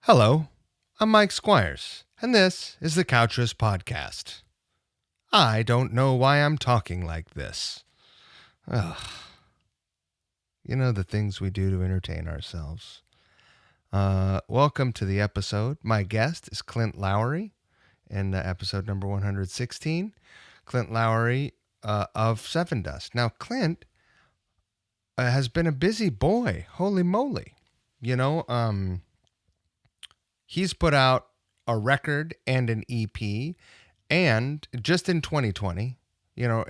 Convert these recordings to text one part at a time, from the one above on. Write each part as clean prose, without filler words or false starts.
Hello, I'm Mike Squires, and this is the Couch Riffs Podcast. I don't know why I'm talking like this. Ugh. You know, the things we do to entertain ourselves. Welcome to the episode. My guest is Clint Lowery in episode number 116. Clint Lowery of Sevendust. Now, Clint has been a busy boy. Holy moly. You know, he's put out a record and an EP, and just in 2020, you know,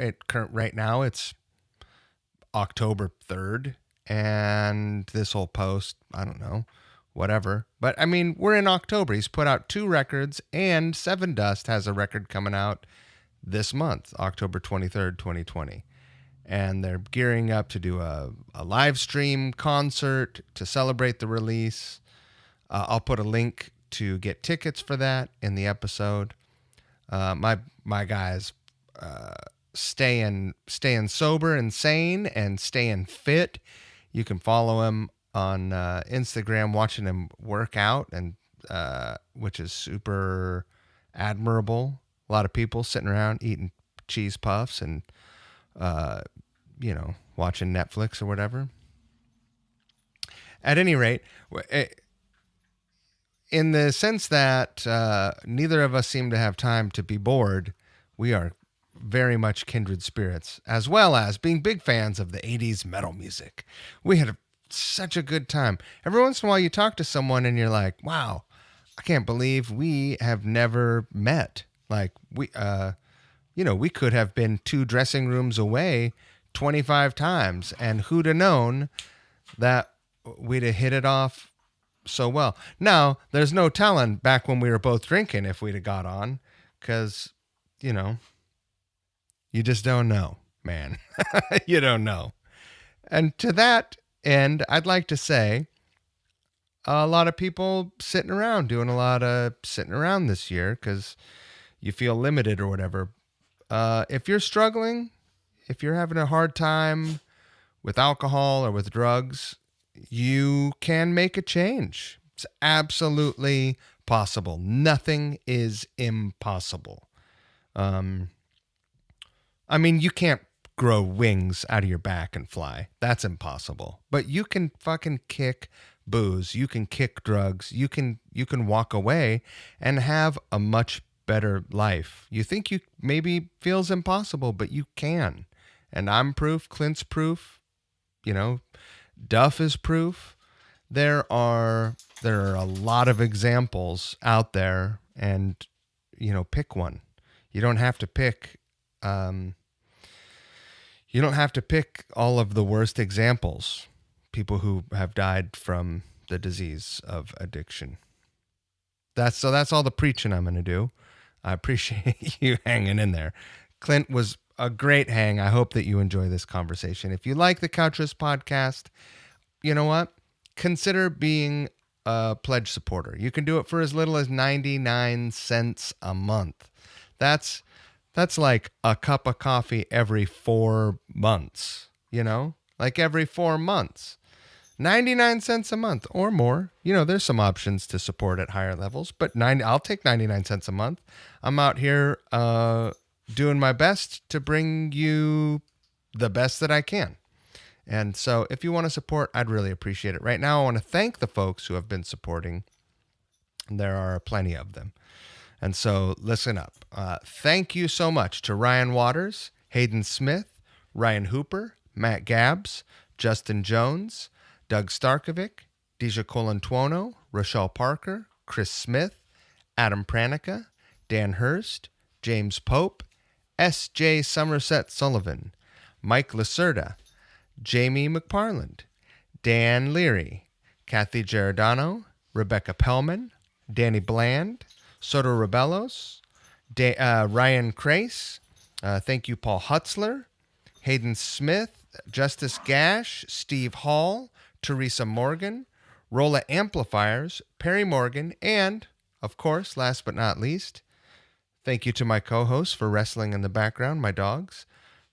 right now it's October 3rd, and this whole post, I don't know, whatever. But I mean, we're in October. He's put out 2 records, and Sevendust has a record coming out this month, October 23rd, 2020. And they're gearing up to do a live stream concert to celebrate the release. I'll put a link to get tickets for that in the episode. My guy's staying sober and sane and staying fit. You can follow him on Instagram, watching him work out, and which is super admirable. A lot of people sitting around eating cheese puffs and watching Netflix or whatever. At any rate, in the sense that neither of us seem to have time to be bored, we are very much kindred spirits, as well as being big fans of the 80s metal music. We had such a good time. Every once in a while you talk to someone and you're like, wow, I can't believe we have never met. Like, we could have been 2 dressing rooms away 25 times, and who'd have known that we'd have hit it off so well. Now, there's no telling back when we were both drinking if we'd have got on, because, you just don't know, man. You don't know. And to that end, I'd like to say a lot of people doing a lot of sitting around this year because you feel limited or whatever. If you're struggling, if you're having a hard time with alcohol or with drugs, you can make a change. It's absolutely possible. Nothing is impossible. I mean, you can't grow wings out of your back and fly. That's impossible. But you can fucking kick booze. You can kick drugs. You can walk away and have a much better life. You think you maybe feels impossible, but you can. And I'm proof. Clint's proof. Duff is proof. There are a lot of examples out there, and pick one. You don't have to pick all of the worst examples, people who have died from the disease of addiction. That's all the preaching I'm going to do. I appreciate you hanging in there. Clint was a great hang. I hope that you enjoy this conversation. If you like the Couch Riffs Podcast, you know what? Consider being a pledge supporter. You can do it for as little as 99 cents a month. That's like a cup of coffee every 4 months, like every 4 months. 99 cents a month or more. There's some options to support at higher levels, but I'll take 99 cents a month. I'm out here doing my best to bring you the best that I can. And so if you want to support, I'd really appreciate it. Right now, I want to thank the folks who have been supporting. There are plenty of them. And so listen up. Thank you so much to Ryan Waters, Hayden Smith, Ryan Hooper, Matt Gabbs, Justin Jones, Doug Starkovic, Deja Colantuono, Rochelle Parker, Chris Smith, Adam Pranica, Dan Hurst, James Pope, S.J. Somerset Sullivan, Mike Lacerda, Jamie McParland, Dan Leary, Kathy Giordano, Rebecca Pellman, Danny Bland, Soto Rebellos, Ryan Crace, thank you Paul Hutzler, Hayden Smith, Justice Gash, Steve Hall, Teresa Morgan, Rolla Amplifiers, Perry Morgan, and, of course, last but not least, thank you to my co-hosts for wrestling in the background, my dogs,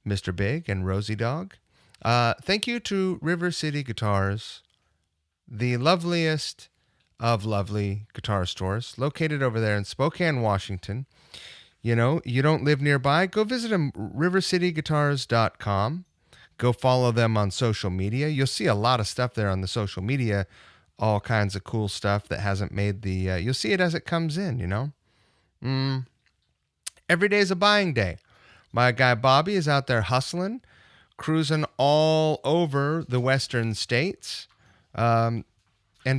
Mr. Big and Rosie Dog. Thank you to River City Guitars, the loveliest of lovely guitar stores located over there in Spokane, Washington. You know, you don't live nearby, go visit them, rivercityguitars.com. Go follow them on social media. You'll see a lot of stuff there on the social media, all kinds of cool stuff that hasn't made the, you'll see it as it comes in, you know? Every day is a buying day. My guy Bobby is out there hustling, cruising all over the western states, and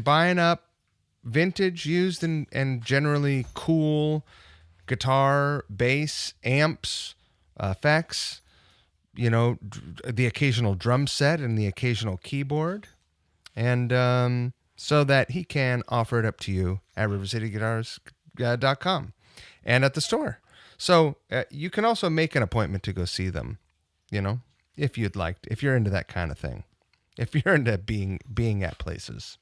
buying up vintage, used, and generally cool guitar, bass, amps, effects, you know, the occasional drum set and the occasional keyboard. And so that he can offer it up to you at rivercityguitars.com and at the store. So you can also make an appointment to go see them, you know, if you'd like, if you're into that kind of thing, if you're into being at places.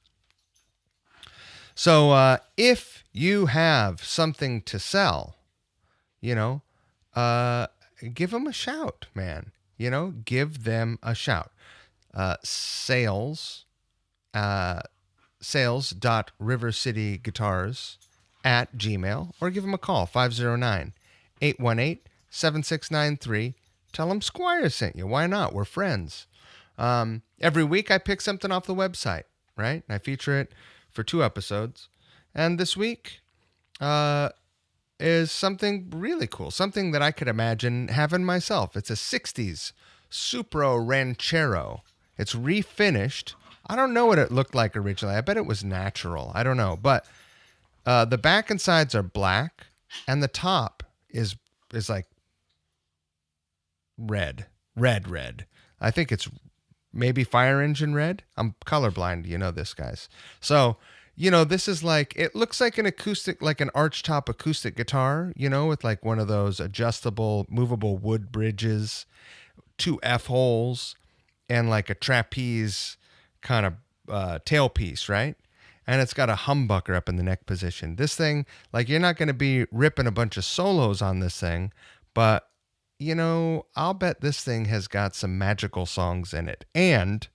So if you have something to sell, you know, give them a shout, man. You know, give them a shout. Sales.rivercityguitars@gmail, or give them a call, 509-818-7693. Tell them Squire sent you. Why not? We're friends. Every week I pick something off the website, right? I feature it for 2 episodes. And this week is something really cool, something that I could imagine having myself. It's a 60s Supro Ranchero. It's refinished. I don't know what it looked like originally. I bet it was natural. I don't know. But the back and sides are black, and the top is like red. I think it's maybe fire engine red. I'm colorblind. You know this, guys. So, you know, this is like, it looks like an acoustic, like an archtop acoustic guitar, you know, with like one of those adjustable, movable wood bridges, 2 F holes, and like a trapeze kind of tailpiece, right? And it's got a humbucker up in the neck position. This thing, like, you're not going to be ripping a bunch of solos on this thing, but, you know, I'll bet this thing has got some magical songs in it. And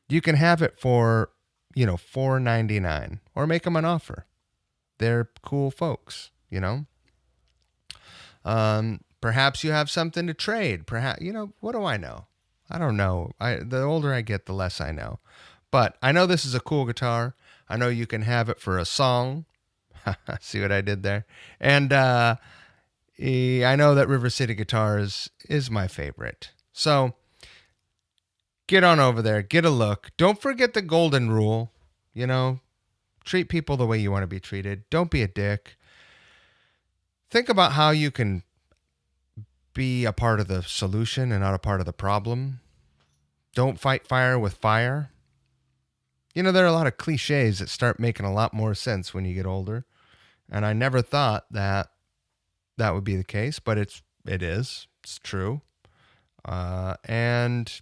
you can have it for, you know, $4.99, or make them an offer. They're cool folks, you know. Perhaps you have something to trade. Perhaps, you know, what do I know? I don't know. The older I get, the less I know. But I know this is a cool guitar. I know you can have it for a song. See what I did there? And I know that River City Guitars is my favorite. So get on over there. Get a look. Don't forget the golden rule. You know, treat people the way you want to be treated. Don't be a dick. Think about how you can be a part of the solution and not a part of the problem. Don't fight fire with fire. You know, there are a lot of cliches that start making a lot more sense when you get older. And I never thought that would be the case, but it is. It's true. And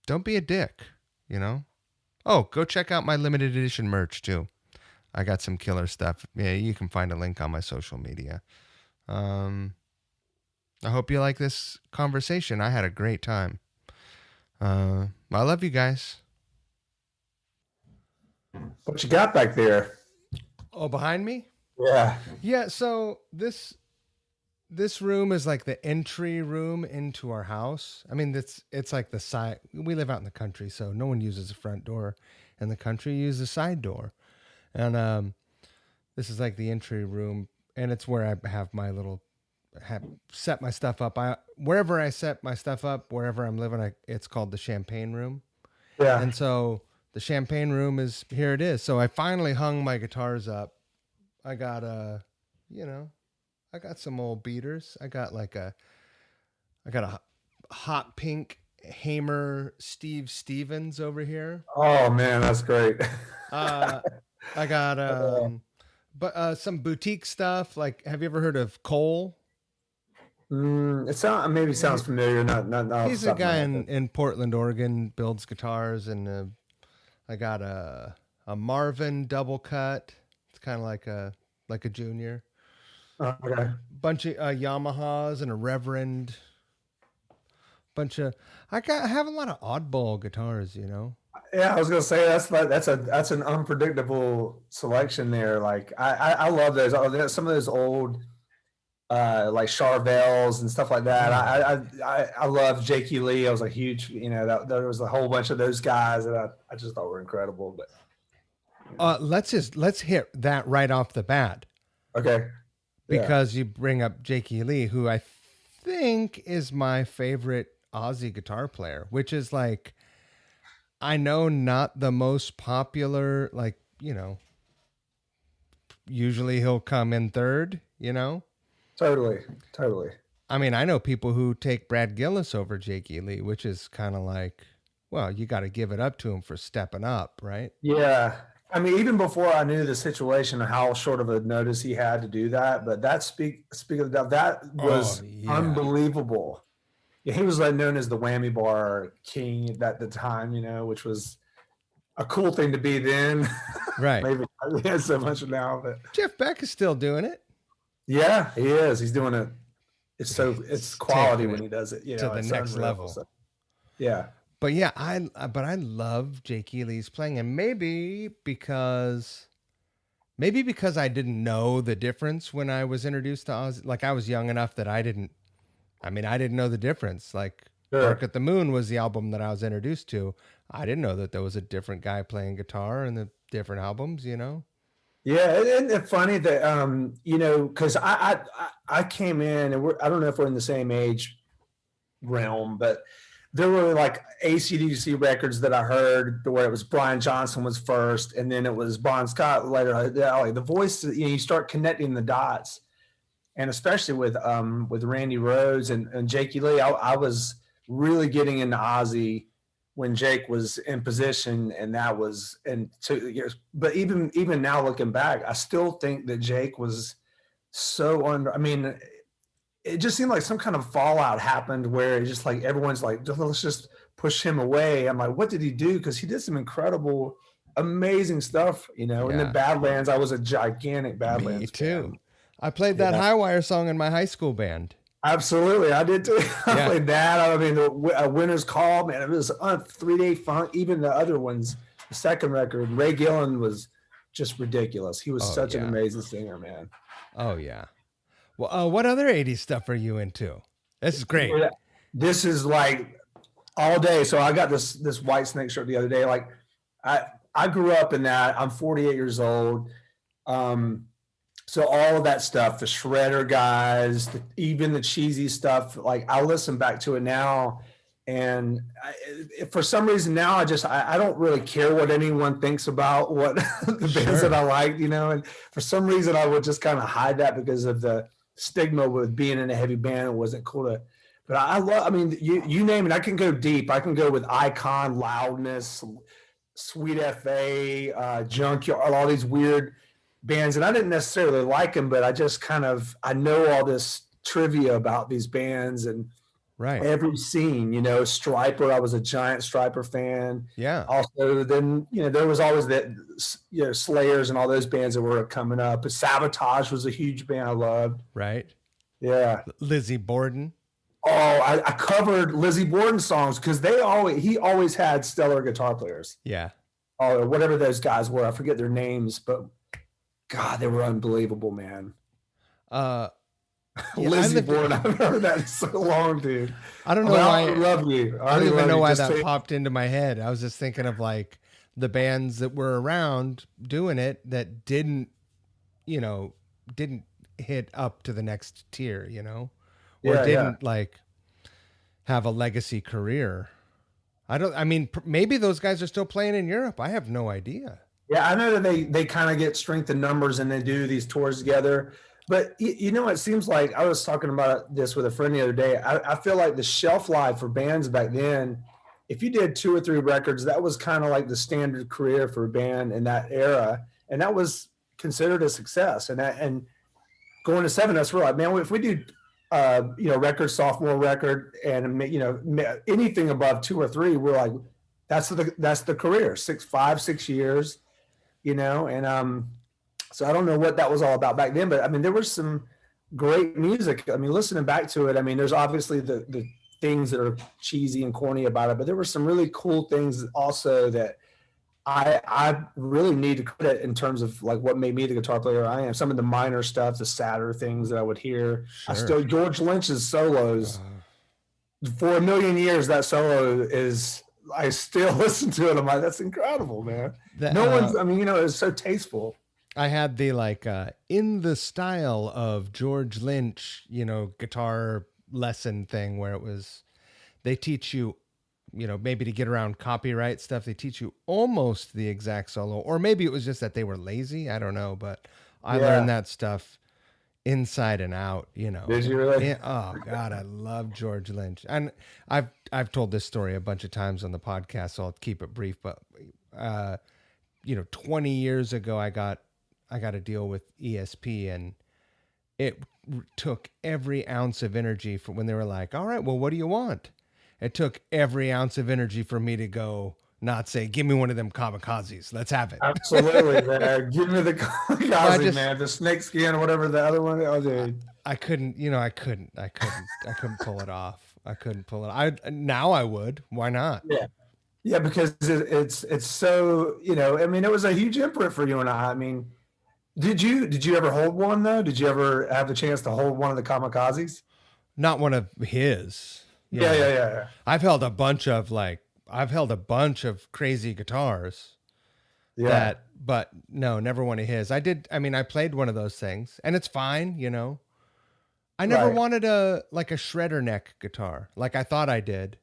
don't be a dick, you know? Oh, go check out my limited edition merch too. I got some killer stuff. Yeah, you can find a link on my social media. I hope you like this conversation. I had a great time. I love you guys. What you got back there? Oh, behind me? Yeah. Yeah, so this room is like the entry room into our house. I mean, it's like the side. We live out in the country, so no one uses the front door in the country. You use the side door. And this is like the entry room, and it's where I have my little set my stuff up. Wherever I set my stuff up, wherever I'm living, it's called the champagne room. Yeah. And so the champagne room here it is. So I finally hung my guitars up. I got I got some old beaters. I got a hot pink Hamer Steve Stevens over here. Oh man, that's great. I got some boutique stuff. Like, have you ever heard of Cole? It sounds familiar. Not. He's a guy in Portland, Oregon, builds guitars, and I got a Marvin double cut. It's kind of like a junior. Okay. Bunch of Yamahas and a Reverend. I have a lot of oddball guitars, you know. Yeah, I was gonna say that's an unpredictable selection there. Like I love those. Some of those old like Charvels and stuff like that. I love Jakey Lee. I was a huge, that there was a whole bunch of those guys that I just thought were incredible. But Let's hit that right off the bat okay, because you bring up Jakey Lee, who I think is my favorite Aussie guitar player, which is like, I know not the most popular, like, usually he'll come in third, totally. I mean, I know people who take Brad Gillis over Jakey Lee, which is kind of like, well, you got to give it up to him for stepping up, right? Yeah. I mean, even before I knew the situation and how short of a notice he had to do that, but speaking of that was unbelievable. Yeah, he was known as the whammy bar king at the time, which was a cool thing to be then. Right. Maybe he has so much now, but Jeff Beck is still doing it. Yeah, he is. He's doing it. It's quality when he does it, to the next level. So, yeah. But yeah, I love Jakey Lee's playing, and maybe because I didn't know the difference when I was introduced to Ozzy. Like, I was young enough that I didn't know the difference. Like, Bark at the Moon was the album that I was introduced to. I didn't know that there was a different guy playing guitar in the different albums, Yeah, isn't it funny that because I came in and I don't know if we're in the same age realm, but there were like AC/DC records that I heard where it was Brian Johnson was first, and then it was Bon Scott later. Like the voice, you start connecting the dots, and especially with Randy Rhoads and Jakey Lee, I was really getting into Ozzy when Jake was in position, and that was in 2 years. But even now looking back, I still think that Jake was so under. I mean, it just seemed like some kind of fallout happened where it's just like everyone's like, let's just push him away. I'm like, what did he do? Because he did some incredible, amazing stuff, In the Badlands, I was a gigantic Badlands. Me too. fan. I played that High Wire song in my high school band. Absolutely, I did too. I played that. I mean, the Winter's Call, man, it was 3 Day Funk. Even the other ones, the second record, Ray Gillen was just ridiculous. He was such an amazing singer, man. Oh yeah. Well, what other 80s stuff are you into? This is great. This is like all day. So I got this White Snake shirt the other day. Like I grew up in that. I'm 48 years old. So all of that stuff, the Shredder guys, even the cheesy stuff, like I listen back to it now, and for some reason now I don't really care what anyone thinks about what the bands that I like, and for some reason I would just kind of hide that because of the stigma with being in a heavy band. It wasn't cool to, but I mean, you name it. I can go deep. I can go with Icon, Loudness, Sweet FA, Junkyard, all these weird bands, and I didn't necessarily like them, but I just I know all this trivia about these bands and every scene, Striper. I was a giant Striper fan. Yeah. Also, then, there was always that, Slayers and all those bands that were coming up. But Sabotage was a huge band I loved. Right. Yeah. Lizzie Borden. Oh, I covered Lizzie Borden songs because he always had stellar guitar players. Yeah. Or whatever those guys were. I forget their names, but God, they were unbelievable, man. Lizzie Borden, I've heard that in so long, dude. I don't know why. I love you. I don't even know why that popped into my head. I was just thinking of like the bands that were around doing it that didn't hit up to the next tier, or didn't like have a legacy career. Maybe those guys are still playing in Europe. I have no idea. Yeah, I know that they kind of get strength in numbers and they do these tours together. But it seems like I was talking about this with a friend the other day. I feel like the shelf life for bands back then, if you did 2 or 3 records, that was kind of like the standard career for a band in that era, and that was considered a success. And going to Sevendust, we're like, man, if we do, record, sophomore record, and anything above 2 or 3, we're like, that's the career, 5, 6 years. So I don't know what that was all about back then, but I mean, there was some great music. I mean, listening back to it, I mean, there's obviously the things that are cheesy and corny about it, but there were some really cool things also that I really need to credit in terms of like what made me the guitar player I am. Some of the minor stuff, the sadder things that I would hear. Sure. George Lynch's solos for a million years. That solo is, I still listen to it. I'm like, that's incredible, man. No one's, I mean, you know, it's so tasteful. I had the like in the style of George Lynch, you know, guitar lesson thing where it was they teach you, you know, maybe to get around copyright stuff, they teach you almost the exact solo, or maybe it was just that they were lazy. I don't know, but I learned that stuff inside and out, you know. Did you really? Oh God, I love George Lynch. And I've told this story a bunch of times on the podcast, so I'll keep it brief, but you know, 20 years ago I got a deal with ESP, and it took every ounce of energy for when they were like, all right, well, what do you want? It took every ounce of energy for me to go, not say, give me one of them kamikazes. Let's have it. Absolutely, man. Give me the kamikaze, man. The snake skin or whatever the other one. Oh, dude. I couldn't pull it off. I couldn't pull it. Now I would. Why not? Yeah. Yeah, because it's so, you know, I mean, it was a huge imprint for you and I. I mean, did you ever hold one though? Did you ever have the chance to hold one of the kamikazes? Not one of his. Yeah. I've held a bunch of crazy guitars. Yeah. But no, never one of his. I played one of those things, and it's fine, you know. I never wanted a shredder neck guitar, like I thought I did.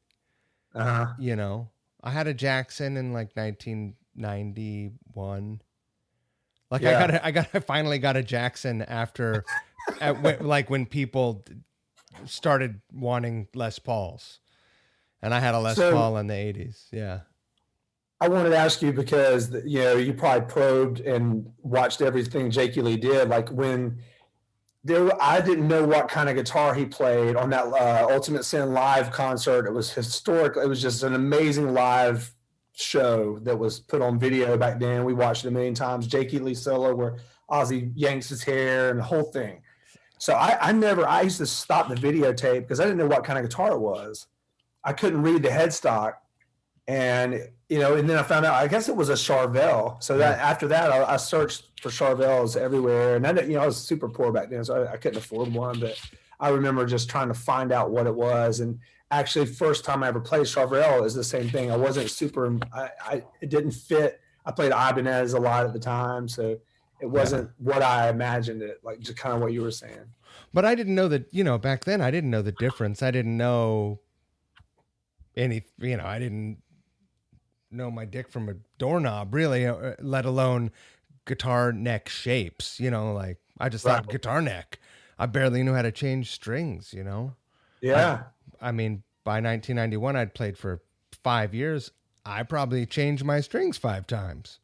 You know, I had a Jackson in like 1991. Like I finally got a Jackson after, when people started wanting Les Pauls, and I had a Les Paul in the 80s. Yeah. I wanted to ask you because, you know, you probably probed and watched everything Jake Lee did. Like when I didn't know what kind of guitar he played on that Ultimate Sin live concert. It was historic. It was just an amazing live show that was put on video back then. We watched it a million times. Jake Lee solo where Ozzy yanks his hair and the whole thing. So I used to stop the videotape because I didn't know what kind of guitar it was. I couldn't read the headstock. And, you know, and then I found out, I guess it was a Charvel. So that after that, I searched for Charvels everywhere. And I was super poor back then, so I couldn't afford one. But I remember just trying to find out what it was. And actually, first time I ever played Charvel is the same thing. I wasn't super, it didn't fit. I played Ibanez a lot at the time. So it wasn't what I imagined it, like just kind of what you were saying. But I didn't know that, you know, back then I didn't know the difference. I didn't know I didn't know my dick from a doorknob, really, let alone guitar neck shapes. You know, like I just thought guitar neck. I barely knew how to change strings, you know? Yeah. I mean, by 1991, I'd played for 5 years. I probably changed my strings 5 times.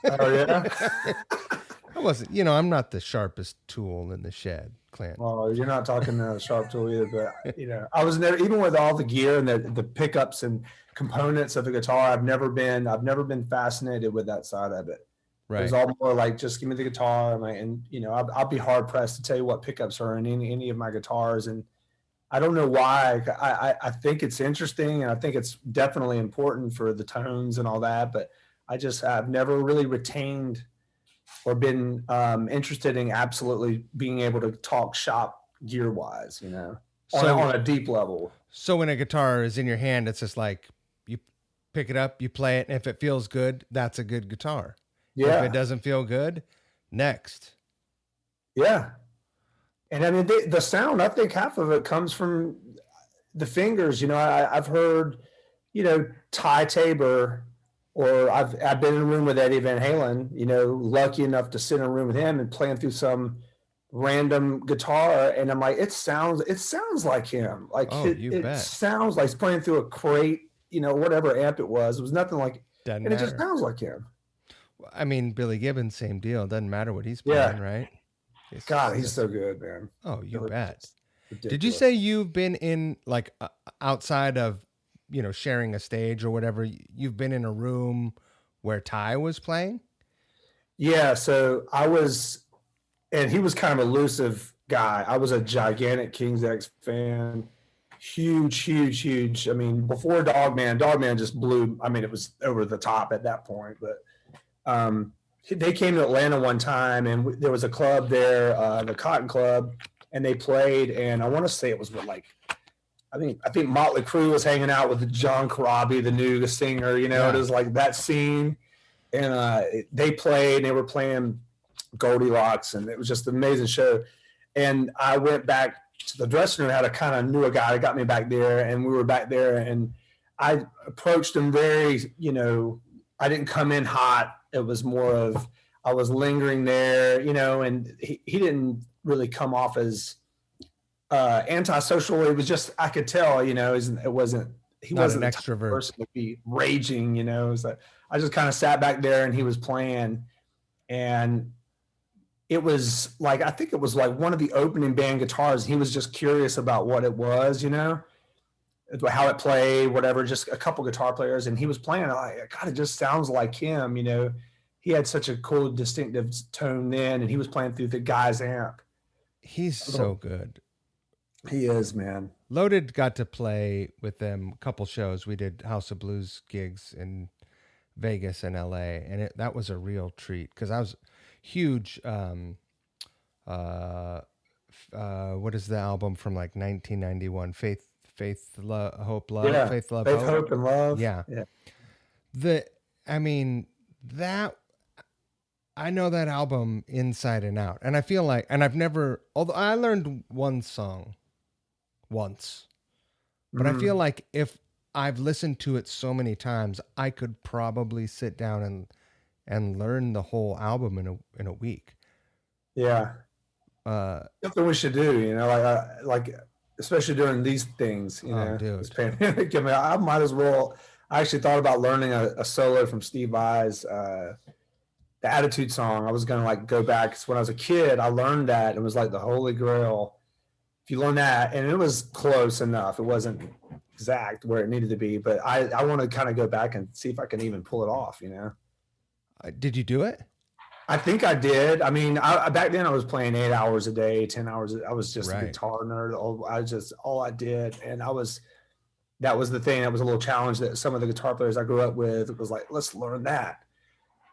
Oh, yeah? I wasn't, you know, I'm not the sharpest tool in the shed, Clint. Well, you're not talking a sharp tool either, but, you know, I was never, even with all the gear and the pickups and components of the guitar, I've never been fascinated with that side of it. Right. It was all more like, just give me the guitar. And you know, I'll be hard pressed to tell you what pickups are in any of my guitars. And I don't know why. I think it's interesting, and I think it's definitely important for the tones and all that, but I've never really retained or been interested in absolutely being able to talk shop gear wise, you know, on a deep level. So when a guitar is in your hand, it's just like you pick it up, you play it, and if it feels good, that's a good guitar. Yeah. If it doesn't feel good, next. Yeah. And I mean, the sound, I think half of it comes from the fingers. You know, I've heard, you know, Ty Tabor, or I've been in a room with Eddie Van Halen, you know, lucky enough to sit in a room with him and playing through some random guitar. And I'm like, it sounds like him. Like it sounds like he's playing through a crate, you know, whatever amp it was. It was nothing like, and it just sounds like him. I mean, Billy Gibbons, same deal. Doesn't matter what he's playing, right? God, he's so good, man. Oh, you bet. Ridiculous. Did you say you've been in, like, outside of, you know, sharing a stage or whatever, you've been in a room where Ty was playing? Yeah, so I was, and he was kind of an elusive guy. I was a gigantic King's X fan. Huge. I mean, before Dogman just blew. I mean, it was over the top at that point, but They came to Atlanta one time, and there was a club there, the Cotton Club, and they played. And I want to say it was I think Motley Crue was hanging out with John Corabi, the new singer. You know, It was like that scene, and they played. And they were playing Goldilocks, and it was just an amazing show. And I went back to the dressing room. I knew a guy that got me back there, and we were back there, and I approached him very, I didn't come in hot. It was more of I was lingering there, and he didn't really come off as antisocial. It was just, I could tell, he wasn't an extrovert person to be raging, It was like, I just kind of sat back there and he was playing, and it was like, I think it was like one of the opening band guitars. He was just curious about what it was, how it played, whatever, just a couple guitar players, and he was playing. God, it just sounds like him, He had such a cool, distinctive tone then, and he was playing through the guy's amp. He's so good. He is, man. Loaded got to play with them a couple shows. We did House of Blues gigs in Vegas and LA, and that was a real treat because I was huge. What is the album from like 1991? Faith, Love, Hope, Love. Yeah. Faith, Love, Hope, and Love. Yeah. I know that album inside and out, and I feel like, and although I learned one song once, but I feel like if I've listened to it so many times, I could probably sit down and learn the whole album in a week. Yeah. Something we should do, like especially during these things, this pandemic. I might as well. I actually thought about learning a solo from Steve Vai's, the Attitude song. I was going to go back, because when I was a kid, I learned that. It was like the Holy Grail. If you learn that, and it was close enough. It wasn't exact where it needed to be, but I want to kind of go back and see if I can even pull it off, Did you do it? I think I did. I mean, back then I was playing 8 hours a day, 10 hours. I was just right. a guitar nerd. All I did. And that was the thing. That was a little challenge that some of the guitar players I grew up with, it was like, let's learn that.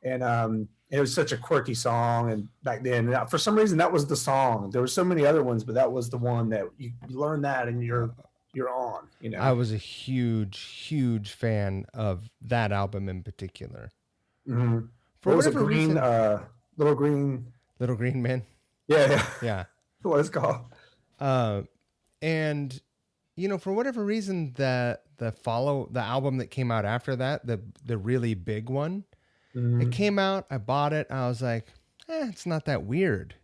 And it was such a quirky song. And back then, for some reason, that was the song. There were so many other ones, but that was the one that you learn that and you're on, I was a huge fan of that album in particular. Mm-hmm. For whatever reason, Little Green Man. Yeah. What it's called. And for whatever reason, the album that came out after that, the really big one, it came out. I bought it. I was like, it's not that weird.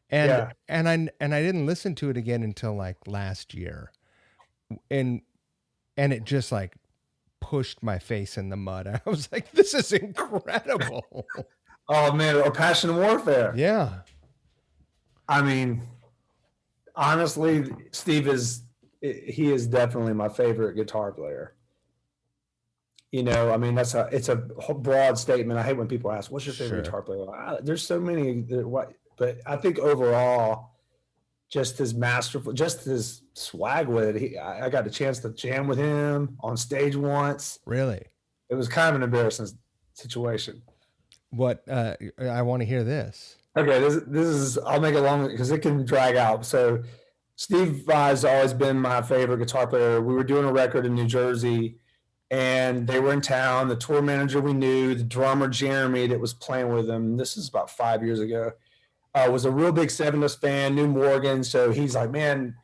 And I didn't listen to it again until like last year, and it just like pushed my face in the mud. I was like, this is incredible. Oh man, or Passion and Warfare. Yeah. I mean, honestly, Steve is definitely my favorite guitar player. I mean, it's a broad statement. I hate when people ask, what's your favorite guitar player? There's so many, but I think overall, just his masterful, just his swag with it. I got a chance to jam with him on stage once. Really? It was kind of an embarrassing situation. What? I want to hear this. Okay, this is. I'll make it long because it can drag out. So, Steve Vai's always been my favorite guitar player. We were doing a record in New Jersey, and they were in town. The tour manager we knew, the drummer Jeremy that was playing with them. This is about 5 years ago. Was a real big Sevendust fan, knew Morgan. So he's like, man,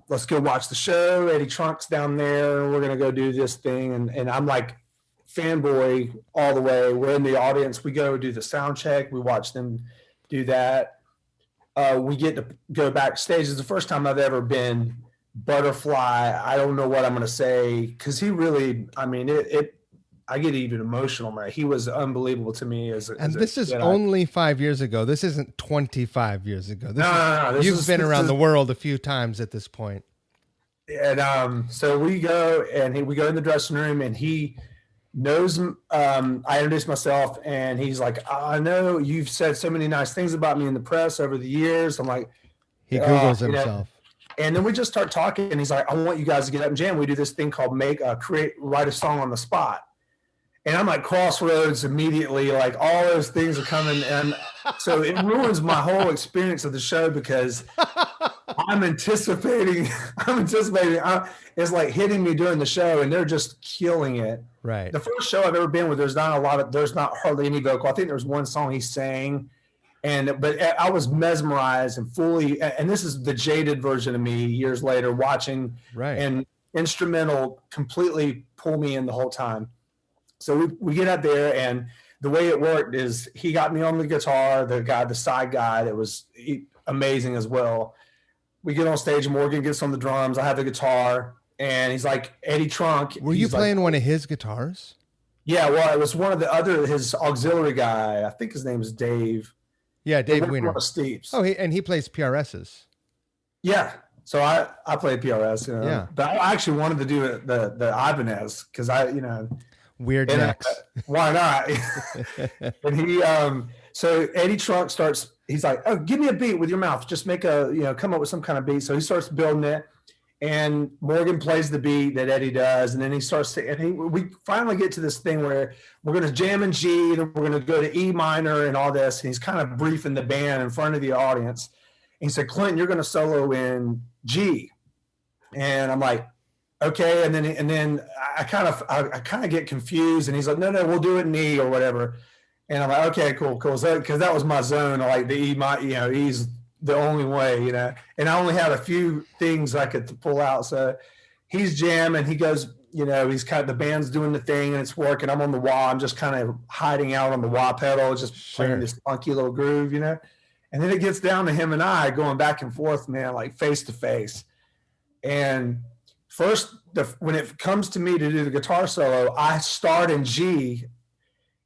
let's go watch the show. Eddie Trunk's down there. We're going to go do this thing. And I'm like fanboy all the way. We're in the audience. We go do the sound check. We watch them do that. We get to go backstage. It's the first time I've ever been butterfly. I don't know what I'm going to say. Cause he really, I mean, I get even emotional, man. He was unbelievable to me. This is only 5 years ago. This isn't 25 years ago. No. You've been around the world a few times at this point. And so we go and we go in the dressing room, and he knows. I introduce myself, and he's like, "I know you've said so many nice things about me in the press over the years." I'm like, he Googles himself. And then we just start talking, and he's like, "I want you guys to get up and jam. We do this thing called write a song on the spot." and I'm like crossroads immediately. Like all those things are coming, and so it ruins my whole experience of the show because I'm anticipating. I'm anticipating. It's like hitting me during the show, and they're just killing it. Right. The first show I've ever been with, there's not hardly any vocal. I think there was one song he sang, but I was mesmerized and fully. And this is the jaded version of me years later, watching Right. and instrumental completely pull me in the whole time. So we get up there, and the way it worked is he got me on the guitar, the side guy that was amazing as well. We get on stage, Morgan gets on the drums, I have the guitar, and he's like, Eddie Trunk. Were you playing one of his guitars? Yeah, well, it was one of his auxiliary guy. I think his name is Dave. Yeah, Dave Wiener. Steve's. Oh, he plays PRSs. Yeah. So I played PRS, Yeah. But I actually wanted to do the Ibanez because weird necks. Why not? And he so Eddie Trunk starts, he's like, oh, give me a beat with your mouth. Just make come up with some kind of beat. So he starts building it, and Morgan plays the beat that Eddie does, and then he starts to, and we finally get to this thing where we're going to jam in G, then we're going to go to E minor and all this. And he's kind of briefing the band in front of the audience. And he said, Clint, you're going to solo in G. And I'm like, okay. And then I kind of get confused, and he's like, no, we'll do it in E or whatever. And I'm like, okay, cool. So, cause that was my zone. Like the E, E's the only way, and I only had a few things I could pull out. So he's jamming, he goes, he's the band's doing the thing and it's working. I'm on the wah. I'm just kind of hiding out on the wah pedal, just playing this funky little groove, and then it gets down to him and I going back and forth, man, like face to face. And first, when it comes to me to do the guitar solo, I start in G,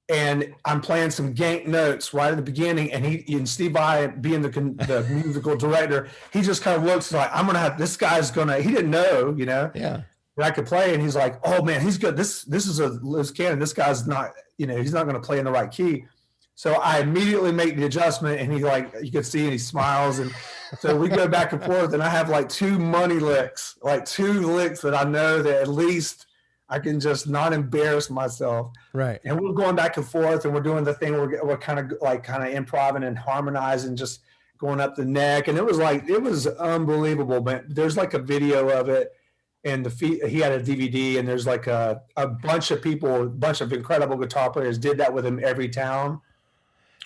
and I'm playing some gank notes right at the beginning. And Steve Vai, being the musical director, he just kind of looks like, I'm gonna have this guy's gonna. He didn't know, yeah, that I could play, and he's like, oh man, he's good. This is a loose cannon. This guy's not, he's not gonna play in the right key. So I immediately make the adjustment, and he, like, you can see, and he smiles, and so we go back and forth, and I have like two licks that I know that at least I can just not embarrass myself. Right. And we're going back and forth, and we're doing the thing where we're kind of improvising and harmonizing, just going up the neck. And it was unbelievable, but there's like a video of it, and he had a DVD, and there's like a bunch of people, a bunch of incredible guitar players did that with him every town.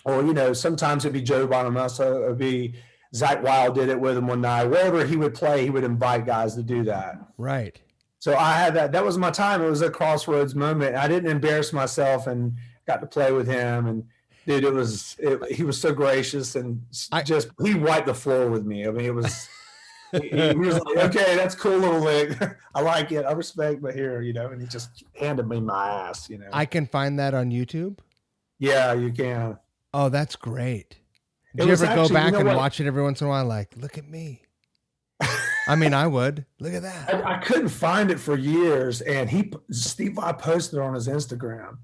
Or, sometimes it'd be Joe Bonamassa, it'd be Zach Wilde did it with him one night. Wherever he would play, he would invite guys to do that. Right. So I had that. That was my time. It was a crossroads moment. I didn't embarrass myself and got to play with him. And dude, he was so gracious, and he wiped the floor with me. I mean, it was, he was like, okay, that's cool little lick. I like it. I respect, but here, and he just handed me my ass, I can find that on YouTube. Yeah, you can. Oh, that's great. Do you ever go back and watch it every once in a while? Like, look at me. I mean, I would. Look at that. I couldn't find it for years, and Steve Vai posted it on his Instagram.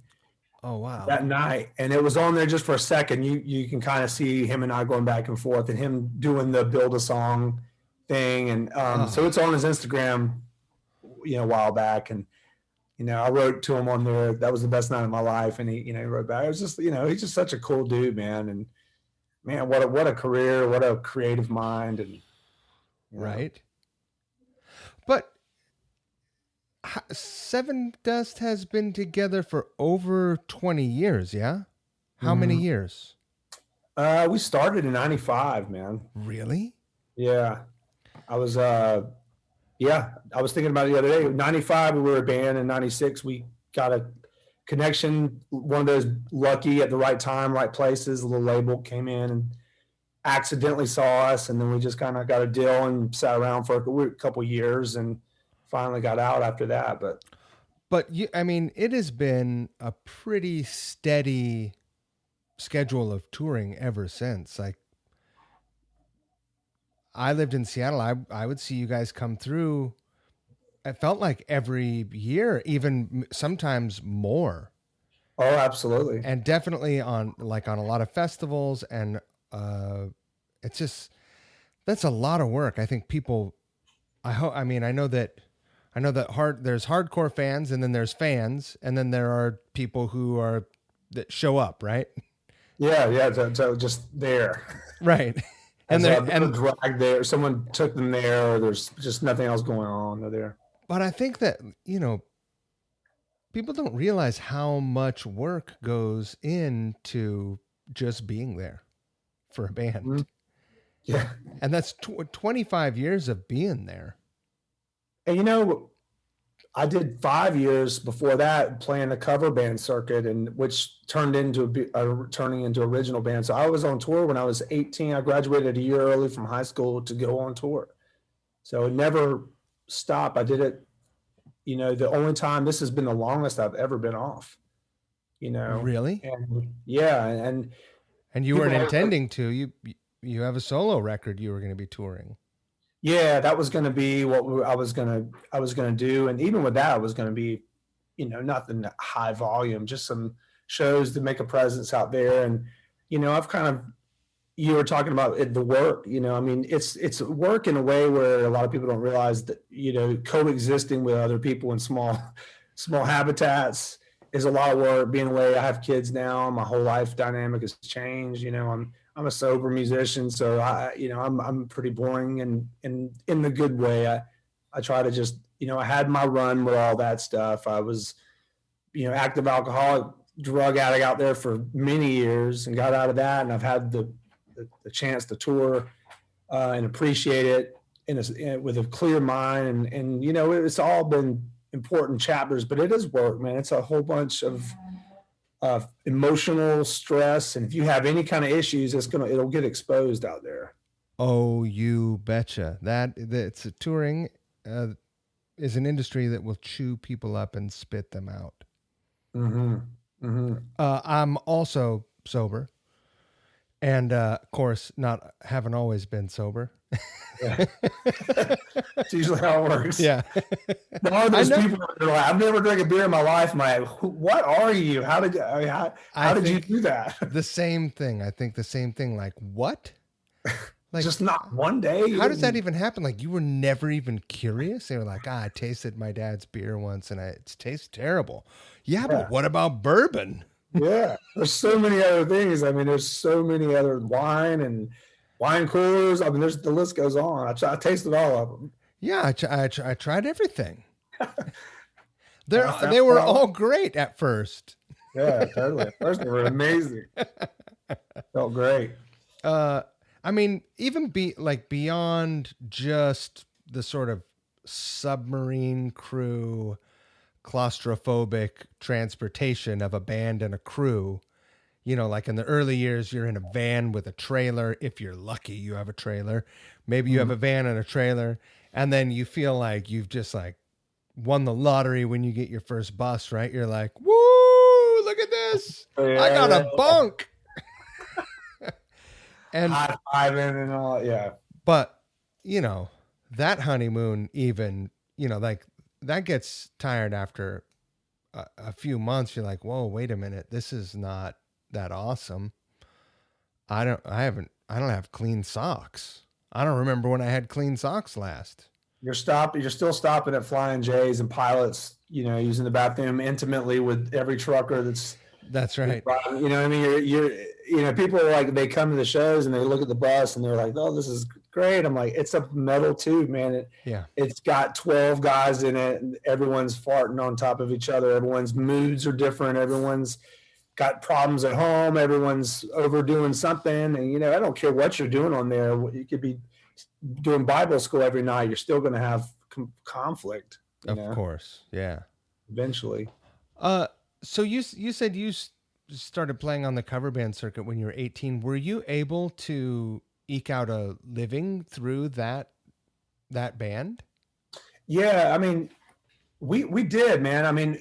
Oh wow! That night, and it was on there just for a second. You can kind of see him and I going back and forth, and him doing the build a song thing, and so it's on his Instagram, a while back, and I wrote to him on there. That was the best night of my life, and he wrote back. It was just he's just such a cool dude, man, and man, what a career, what a creative mind, and right. But Sevendust has been together for over 20 years, yeah? How many years? We started in 95, man. Really? Yeah. I was thinking about it the other day. 95, we were a band. In 96, we got a connection, one of those lucky at the right time, right places. A little label came in and accidentally saw us, and then we just kind of got a deal and sat around for a couple years and finally got out after that. But it has been a pretty steady schedule of touring ever since. Like, I lived in Seattle. I would see you guys come through. It felt like every year, even sometimes more. Oh, absolutely. And definitely on a lot of festivals, and it's just, that's a lot of work. I think people, I know that I know that there's hardcore fans, and then there's fans, and then there are people that show up, right? Yeah. So just there. Right. And they're they're dragged there. Someone took them there. Or there's just nothing else going on. They're there. But I think that, people don't realize how much work goes into just being there for a band. Mm-hmm. Yeah. And that's 25 years of being there. And I did 5 years before that playing the cover band circuit, and which turned into turning into original band. So I was on tour when I was 18. I graduated a year early from high school to go on tour. So it never stopped. I did it, the only time, this has been the longest I've ever been off, Really? And yeah. And you weren't intending to, you have a solo record you were going to be touring. Yeah, that was going to be what I was going to do. And even with that, I was going to be, nothing high volume, just some shows to make a presence out there. And, I've kind of, you were talking about the work, it's work in a way where a lot of people don't realize that, coexisting with other people in small habitats is a lot of work. Being away, I have kids now. My whole life dynamic has changed. I'm a sober musician, so I'm pretty boring, and in the good way. I try to just, I had my run with all that stuff. I was, active alcoholic, drug addict out there for many years, and got out of that. And I've had the chance to tour and appreciate it with a clear mind. And it's all been important chapters, but it is work, man. It's a whole bunch of emotional stress, and if you have any kind of issues, it'll get exposed out there. Oh, you betcha. That's touring is an industry that will chew people up and spit them out. Mm-hmm. Mm-hmm. I'm also sober, and of course, haven't always been sober. Yeah. It's usually how it works. Yeah. There are those people that are like, I've never drank a beer in my life. I'm like, what are you? How did you do that? The same thing. I think the same thing. Like, what? Like, just not one day. How does that even happen? Like, you were never even curious? They were like, I tasted my dad's beer once and it tastes terrible. Yeah, but what about bourbon? Yeah. There's so many other things. I mean, there's so many other wine and wine coolers. I mean, the list goes on. I tasted all of them. Yeah, I tried everything. They were all great at first. Yeah, totally. At first, they were amazing. Felt great. I mean, even beyond just the sort of submarine crew, claustrophobic transportation of a band and a crew. Like in the early years, you're in a van with a trailer. If you're lucky, you have a trailer. Maybe you have a van and a trailer. And then you feel like you've just won the lottery when you get your first bus, right? You're like, woo, look at this. I got a bunk. And high-fiving and all, yeah. But, that honeymoon even, that gets tired after a few months. You're like, whoa, wait a minute. This is not that awesome. I don't have clean socks. I don't remember when I had clean socks last. You're still stopping at Flying J's and Pilots, using the bathroom intimately with every trucker that's right. You know what I mean? You're people are like, they come to the shows and they look at the bus and they're like, oh, this is great. I'm like, it's a metal tube, man. It's got 12 guys in it, and everyone's farting on top of each other. Everyone's moods are different. Everyone's got problems at home. Everyone's overdoing something. And, I don't care what you're doing on there. You could be doing Bible school every night. You're still going to have conflict. Of course. Yeah. Eventually. So you said you started playing on the cover band circuit when you were 18. Were you able to eke out a living through that band? Yeah, I mean, we did, man. I mean,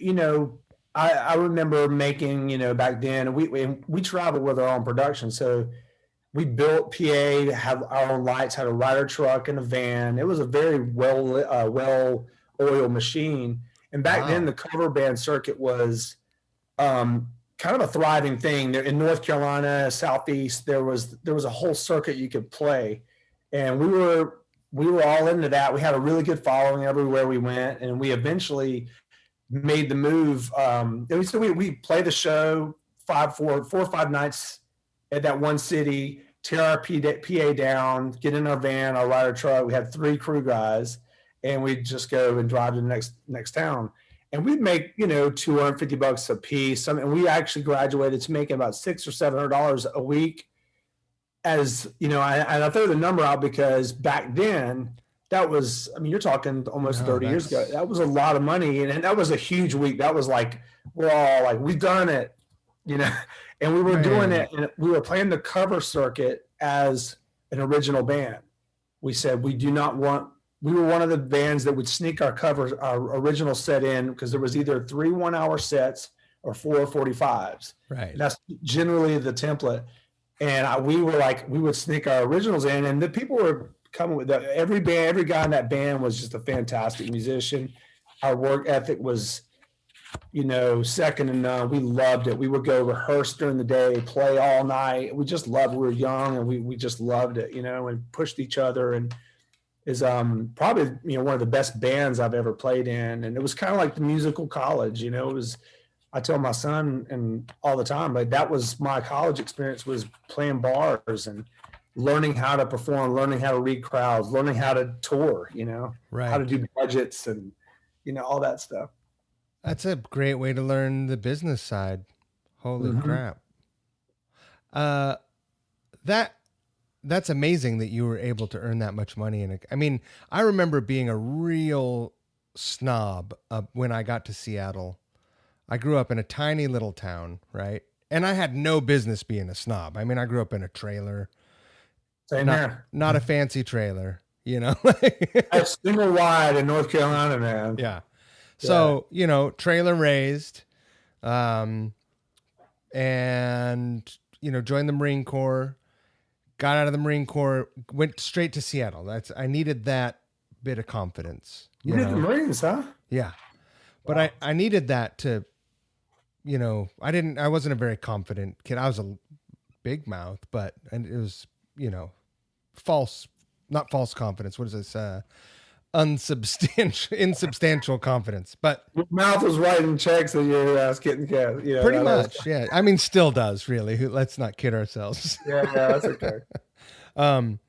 I remember making, back then we traveled with our own production. So we built PA to have our own lights, had a rider truck and a van. It was a very well-oiled machine. And back then the cover band circuit was kind of a thriving thing. In North Carolina, Southeast, there was a whole circuit you could play. And we were we were all into that. We had a really good following everywhere we went, and we eventually made the move. So we play the show 4 or 5 nights at that one city, tear our PA down, get in our van, our rider truck. We had 3 crew guys, and we'd just go and drive to the next town. And we'd make, $250 a piece. And we actually graduated to making about $600 or $700 a week. As I throw the number out because back then that was, you're talking almost 30 years ago. That was a lot of money, and that was a huge week. That was like, we're all like, we've done it, and we were doing it, and we were playing the cover circuit as an original band. We said we were one of the bands that would sneak our original set in, because there was either 3 1-hour sets or 4 45s. Right. That's generally the template. And we would sneak our originals in, and the people were coming with that. Every guy in that band was just a fantastic musician. Our work ethic was, second to none. We loved it. We would go rehearse during the day, play all night. We just loved it. We were young, and we just loved it, and pushed each other, and is probably, one of the best bands I've ever played in. And it was kind of like the musical college, it was. I tell my son and all the time, but that was my college experience, was playing bars and learning how to perform, learning how to read crowds, learning how to tour, right. how to do budgets and, all that stuff. That's a great way to learn the business side. Holy crap. That's amazing that you were able to earn that much money. I remember being a real snob when I got to Seattle. I grew up in a tiny little town, right? And I had no business being a snob. I grew up in a trailer. Same here. Not a fancy trailer, That's single wide in North Carolina, man. Yeah. So, trailer raised, and, joined the Marine Corps, got out of the Marine Corps, went straight to Seattle. I needed that bit of confidence. You did the Marines, huh? Yeah. But wow. I needed that to, I wasn't a very confident kid. I was a big mouth, and it was, not false confidence. What is this? Insubstantial confidence. But your mouth was writing checks and your ass getting cash. Yeah, pretty much. Yeah. Still does, really. Let's not kid ourselves. Yeah, that's okay. But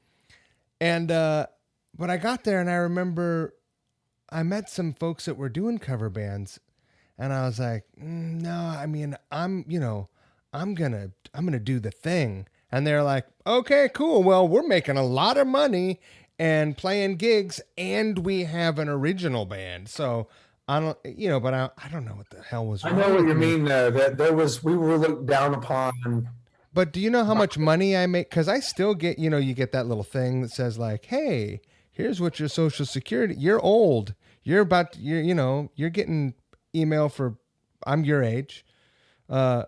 I got there, and I remember I met some folks that were doing cover bands, and I was like, no, I'm gonna do the thing. And they're like, okay, cool. Well, we're making a lot of money and playing gigs, and we have an original band. So I don't, but I don't know what the hell was wrong. I know what you mean, though, that we were looked down upon. But do you know how much money I make? Because I still get, you get that little thing that says like, hey, here's what your Social Security, you're old. You're getting email for, I'm your age. I'm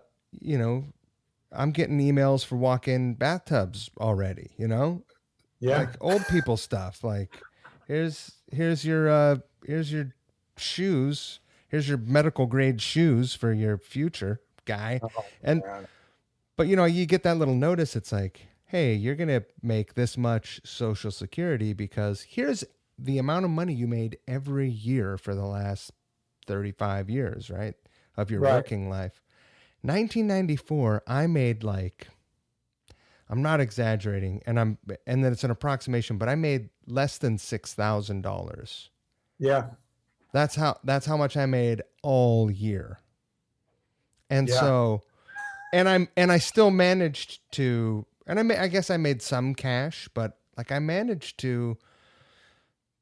getting emails for walk-in bathtubs already, Yeah. Like old people stuff. Like here's your shoes. Here's your medical grade shoes for your future guy. Oh, man. But you get that little notice. It's like, hey, you're going to make this much Social Security because here's the amount of money you made every year for the last 35 years, right, of your working life. 1994, I made I'm not exaggerating, and then it's an approximation, but I made less than $6,000. Yeah. That's how much I made all year. And so, and I still managed to, and I guess I made some cash, but I managed to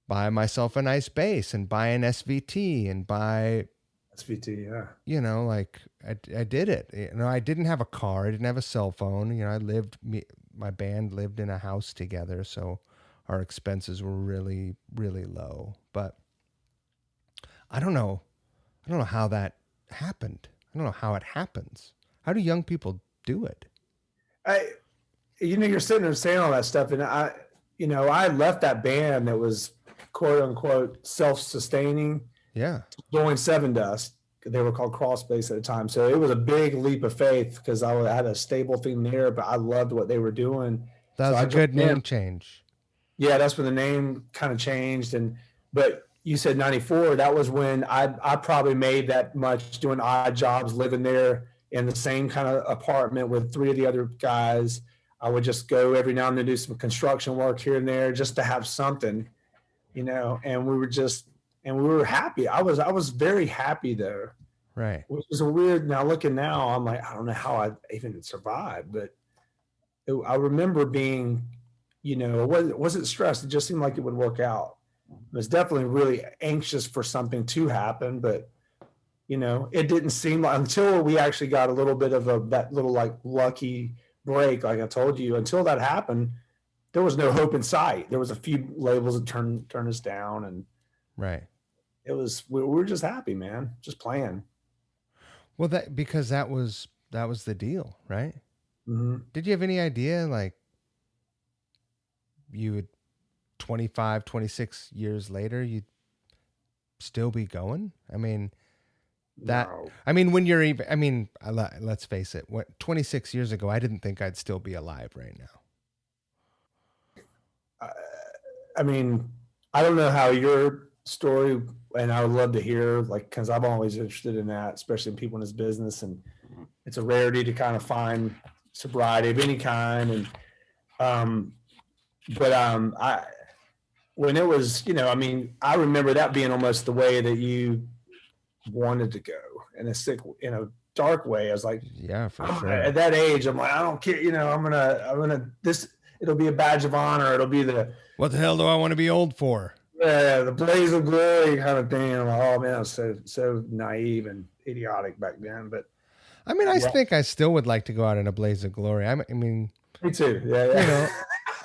buy myself a nice bass and buy an SVT and buy SVT. Yeah. I did it. I didn't have a car. I didn't have a cell phone. My band lived in a house together. So our expenses were really, really low, but I don't know how that happened. I don't know how it happens. How do young people do it? You're sitting there saying all that stuff, and I left that band that was quote unquote self-sustaining. Yeah. Joined Sevendust. They were called Crossbase at the time. So it was a big leap of faith because I had a stable thing there, but I loved what they were doing. That was a good name change. Yeah, that's when the name kind of changed. But you said 94. That was when I probably made that much doing odd jobs, living there in the same kind of apartment with three of the other guys. I would just go every now and then do some construction work here and there just to have something, and we were happy. I was very happy there, Right. which is a weird. Now looking now, I'm like, I don't know how I even survived, but I remember being, it wasn't stressed. It just seemed like it would work out. I was definitely really anxious for something to happen, but it didn't seem like until we actually got a little bit of that little like lucky break, like I told you, until that happened, there was no hope in sight. There was a few labels that turned us down, and Right. we were just happy, man, just playing. Well, because that was the deal, right? Mm-hmm. Did you have any idea, like, you would 25, 26 years later, you'd still be going? I mean, No. when you're even, let's face it, 26 years ago, I didn't think I'd still be alive right now. I don't know how your story, and I would love to hear, like, because I'm always interested in that, especially in people in this business, and it's a rarity to kind of find sobriety of any kind. And I when it was, I remember that being almost the way that you wanted to go, in a dark way. I was like, yeah, for sure. At that age, I'm like, I don't care, I'm gonna it'll be a badge of honor. It'll be what the hell do I want to be old for? The blaze of glory kind of thing. I'm like, oh man, I was so naive and idiotic back then. But I think I still would like to go out in a blaze of glory. Me too. Yeah.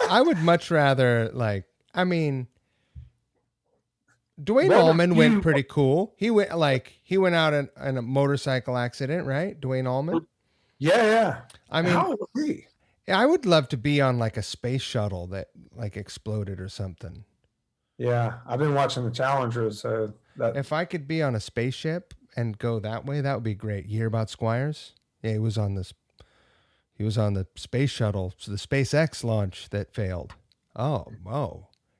I would much rather Dwayne Allman went pretty cool. He went out in a motorcycle accident, right? Dwayne Allman. Yeah. How old was he? I would love to be on like a space shuttle that like exploded or something. Yeah, I've been watching the Challenger, so if I could be on a spaceship and go that way, that would be great. You hear about Squires? Yeah, he was on the space shuttle, so the SpaceX launch that failed. Oh.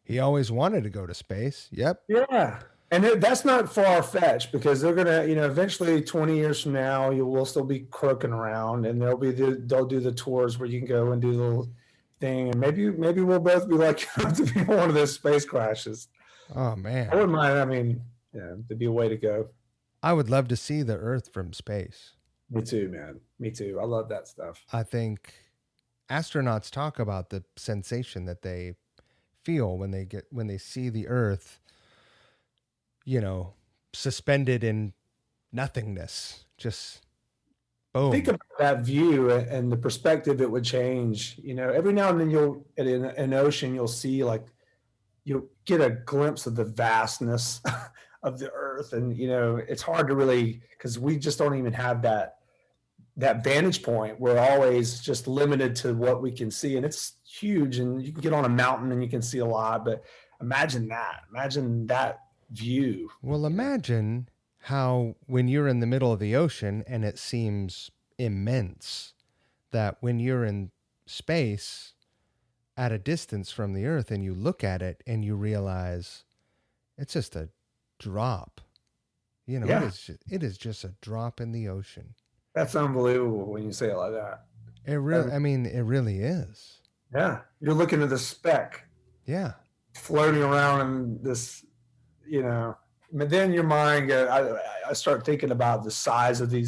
He always wanted to go to space. Yep. Yeah. And that's not far-fetched, because they're going to, eventually 20 years from now, you will still be croaking around, and they'll do the tours where you can go and do the little thing. And maybe we'll both be lucky enough to be on one of those space crashes. Oh, man. I wouldn't mind. There'd be a way to go. I would love to see the Earth from space. Me too, man. Me too. I love that stuff. I think astronauts talk about the sensation that they feel when they see the Earth, suspended in nothingness. Just boom. Think about that view and the perspective it would change. Every now and then you'll, in an ocean, you'll see, like, you'll get a glimpse of the vastness of the Earth. And, it's hard to really, because we just don't even have that vantage point. We're always just limited to what we can see. And it's huge, and you can get on a mountain and you can see a lot, but imagine that view. Well, imagine how when you're in the middle of the ocean and it seems immense, that when you're in space at a distance from the Earth and you look at it and you realize it's just a drop. It is just a drop in the ocean. That's unbelievable when you say it like that. It really is. Yeah. You're looking at the speck. Yeah. Floating around in this, but then your mind I start thinking about the size of the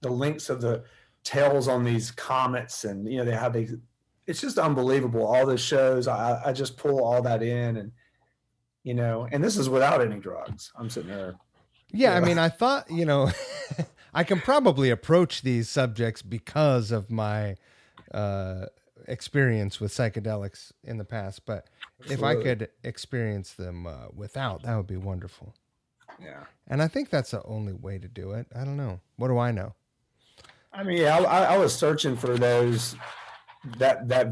lengths of the tails on these comets, and they have these. It's just unbelievable. All the shows, I just pull all that in, and and this is without any drugs. I'm sitting there. Yeah, I thought, I can probably approach these subjects because of my experience with psychedelics in the past, but if I could experience them without, that would be wonderful. Yeah. And I think that's the only way to do it. I don't know. What do I know? I was searching for that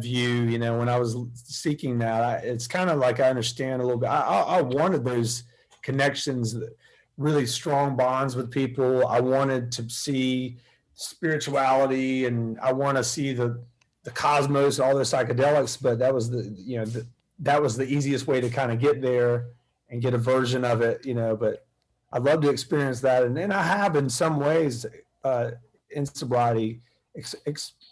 view, when I was seeking that. It's kind of like, I understand a little bit. I wanted those connections, really strong bonds with people. I wanted to see spirituality, and I want to see the cosmos, all the psychedelics, but that was the that was the easiest way to kind of get there and get a version of it, but I'd love to experience that. And I have in some ways, in sobriety,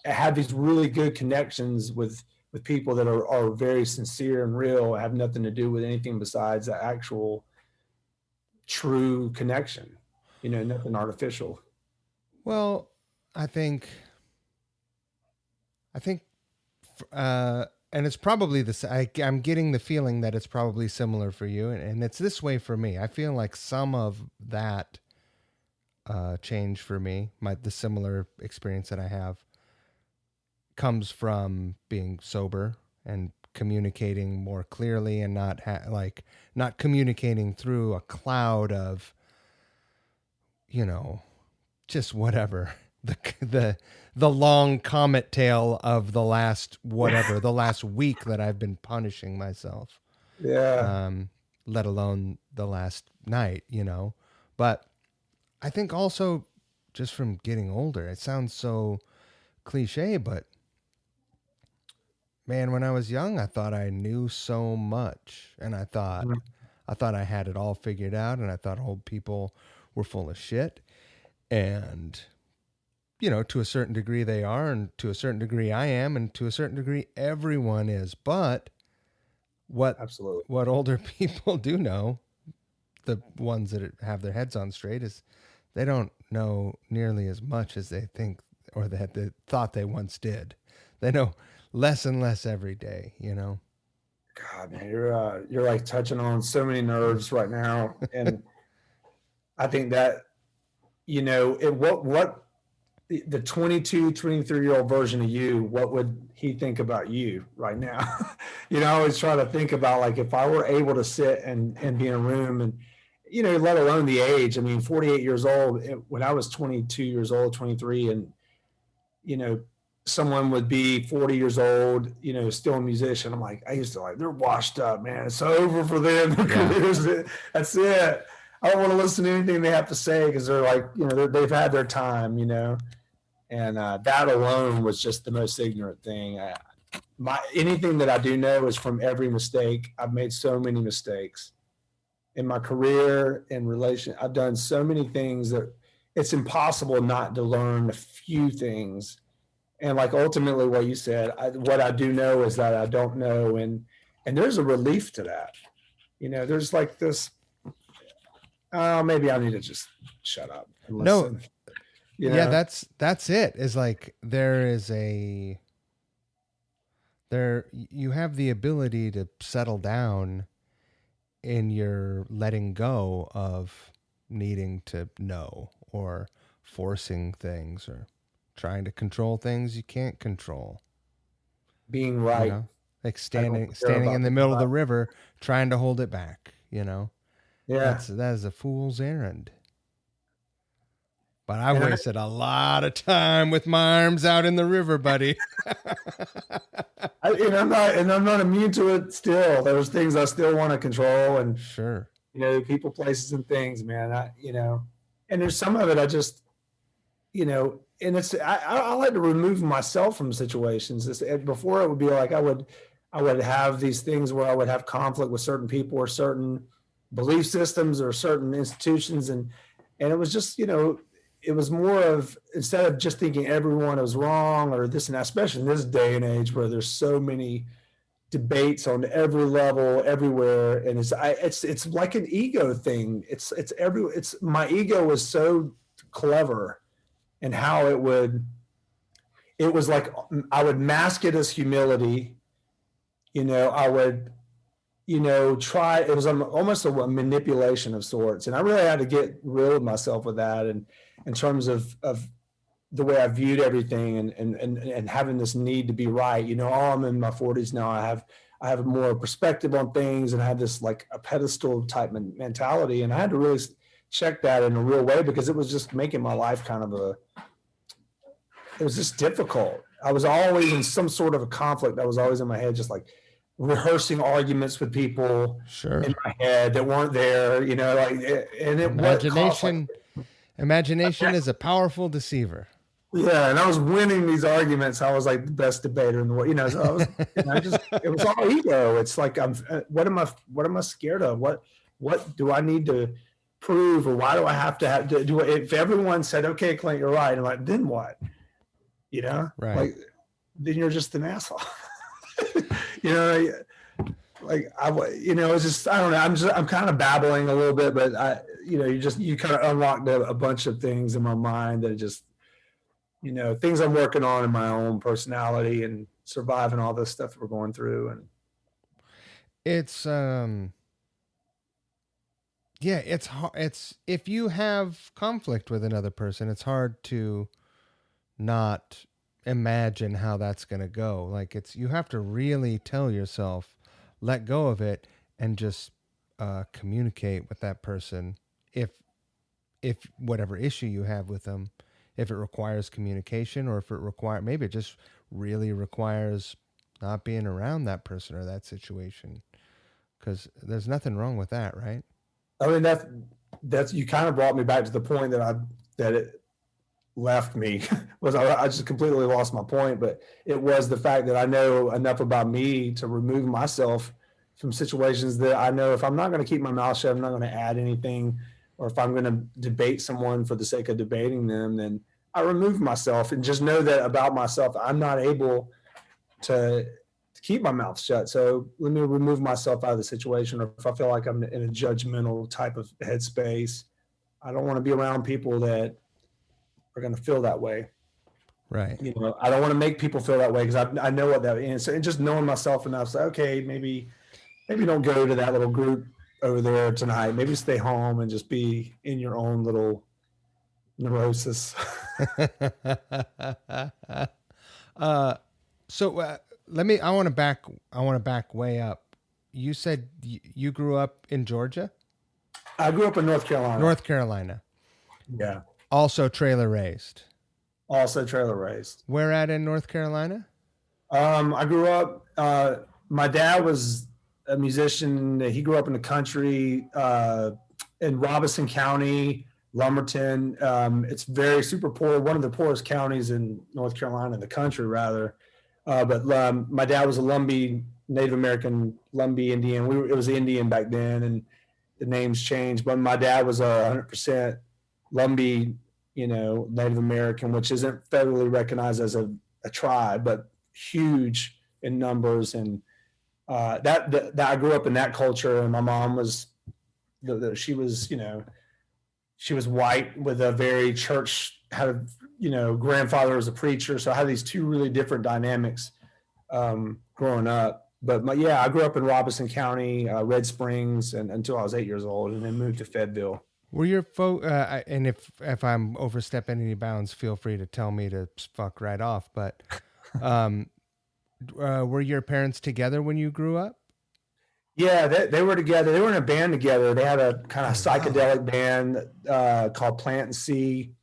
had these really good connections with people that are very sincere and real, have nothing to do with anything besides the actual true connection, nothing artificial. Well, I think, and it's probably I'm getting the feeling that it's probably similar for you, and it's this way for me. I feel like some of that change for me, the similar experience that I have, comes from being sober and communicating more clearly, and not communicating through a cloud of, just whatever. The long comet tail of the last week that I've been punishing myself. Yeah. Let alone the last night, But I think also just from getting older, it sounds so cliche, but man, when I was young, I thought I knew so much, and I thought I had it all figured out, and I thought old people were full of shit. And to a certain degree they are, and to a certain degree I am, and to a certain degree everyone is. But what older people do know, the ones that have their heads on straight, is they don't know nearly as much as they think, or that they thought they once did. They know less and less every day, God, man, you're like touching on so many nerves right now. And I think that, what the 22, 23-year-old version of you, what would he think about you right now? I always try to think about, like, if I were able to sit and be in a room and, let alone the age. I mean, 48 years old, when I was 22 years old, 23, and, someone would be 40 years old, still a musician. I'm like, I used to they're washed up, man. It's over for them. Their careers, that's it. I don't want to listen to anything they have to say, because they're like, they've had their time, and that alone was just the most ignorant thing. Anything that I do know is from every mistake. I've made so many mistakes in my career, in relation. I've done so many things that it's impossible not to learn a few things. And like ultimately what you said, what I do know is that I don't know. And there's a relief to that. There's like this, maybe I need to just shut up and listen. No. Yeah, that's it. Is like you have the ability to settle down in your letting go of needing to know, or forcing things, or trying to control things you can't control. Being right. Like standing in the middle of the river, trying to hold it back, Yeah. That is a fool's errand. But I wasted a lot of time with my arms out in the river, buddy. I'm not immune to it still. There's things I still want to control, and sure, people, places, and things, man. And there's some of it I just, and it's I like to remove myself from situations. Before, it would be like I would have these things where I would have conflict with certain people, or certain belief systems, or certain institutions, and it was just, it was more of, instead of just thinking everyone was wrong or this and that, especially in this day and age where there's so many debates on every level, everywhere, and it's like an ego thing. It's my ego was so clever, and how it was like I would mask it as humility. I would, try. It was almost a manipulation of sorts, and I really had to get rid of myself with that, and in terms of the way I viewed everything, and having this need to be right. I'm in my 40s now. I have more perspective on things, and I have this like a pedestal type mentality, and I had to really check that in a real way, because it was just making my life kind of it was just difficult. I was always in some sort of a conflict that was always in my head, just like rehearsing arguments with people in my head that weren't there, and imagination is a powerful deceiver. Yeah, and I was winning these arguments. I was like the best debater in the world, So I was, and I just, it was all ego. It's like what am I scared of? What do I need to prove, or why do I have to do it? If everyone said, "Okay, Clint, you're right," I'm like, then what? Right. Like then you're just an asshole. you know, like it's just I don't know. I'm kind of babbling a little bit, but you kind of unlocked a bunch of things in my mind that just things I'm working on in my own personality and surviving all this stuff we're going through. And it's yeah, it's hard. It's if you have conflict with another person, it's hard to not imagine how that's going to go. Like you have to really tell yourself, let go of it, and just communicate with that person. If whatever issue you have with them, if it requires communication, or if maybe it just really requires not being around that person or that situation, because there's nothing wrong with that, right? I mean, that's you kind of brought me back to the point that it left me was I just completely lost my point, but it was the fact that I know enough about me to remove myself from situations that I know if I'm not going to keep my mouth shut, I'm not going to add anything, or if I'm going to debate someone for the sake of debating them, then I remove myself and just know that about myself. I'm not able to keep my mouth shut. So let me remove myself out of the situation. Or if I feel like I'm in a judgmental type of headspace, I don't want to be around people that are going to feel that way. Right. I don't want to make people feel that way because I know what that is. So, and just knowing myself enough, so okay, maybe don't go to that little group over there tonight. Maybe stay home and just be in your own little neurosis. So let me. I want to back way up. You said you grew up in Georgia. I grew up in North Carolina. North Carolina. Yeah. Also trailer raised. Also trailer raised. Where at in North Carolina? I grew up. My dad was a musician. He grew up in the country in Robeson County, Lumberton. It's very super poor. One of the poorest counties in North Carolina, in the country, rather. But my dad was a Lumbee, Native American Lumbee Indian. It was Indian back then, and the names changed. But my dad was 100% Lumbee, Native American, which isn't federally recognized as a tribe, but huge in numbers. And that I grew up in that culture, and my mom was, she was, she was white with a very church, had a, grandfather was a preacher. So I had these two really different dynamics growing up. But I grew up in Robeson County, Red Springs, and until I was 8 years old, and then moved to Fayetteville. Were your and if I'm overstepping any bounds, feel free to tell me to fuck right off. But were your parents together when you grew up? Yeah, they were together. They were in a band together. They had a kind of psychedelic band called Plant and See.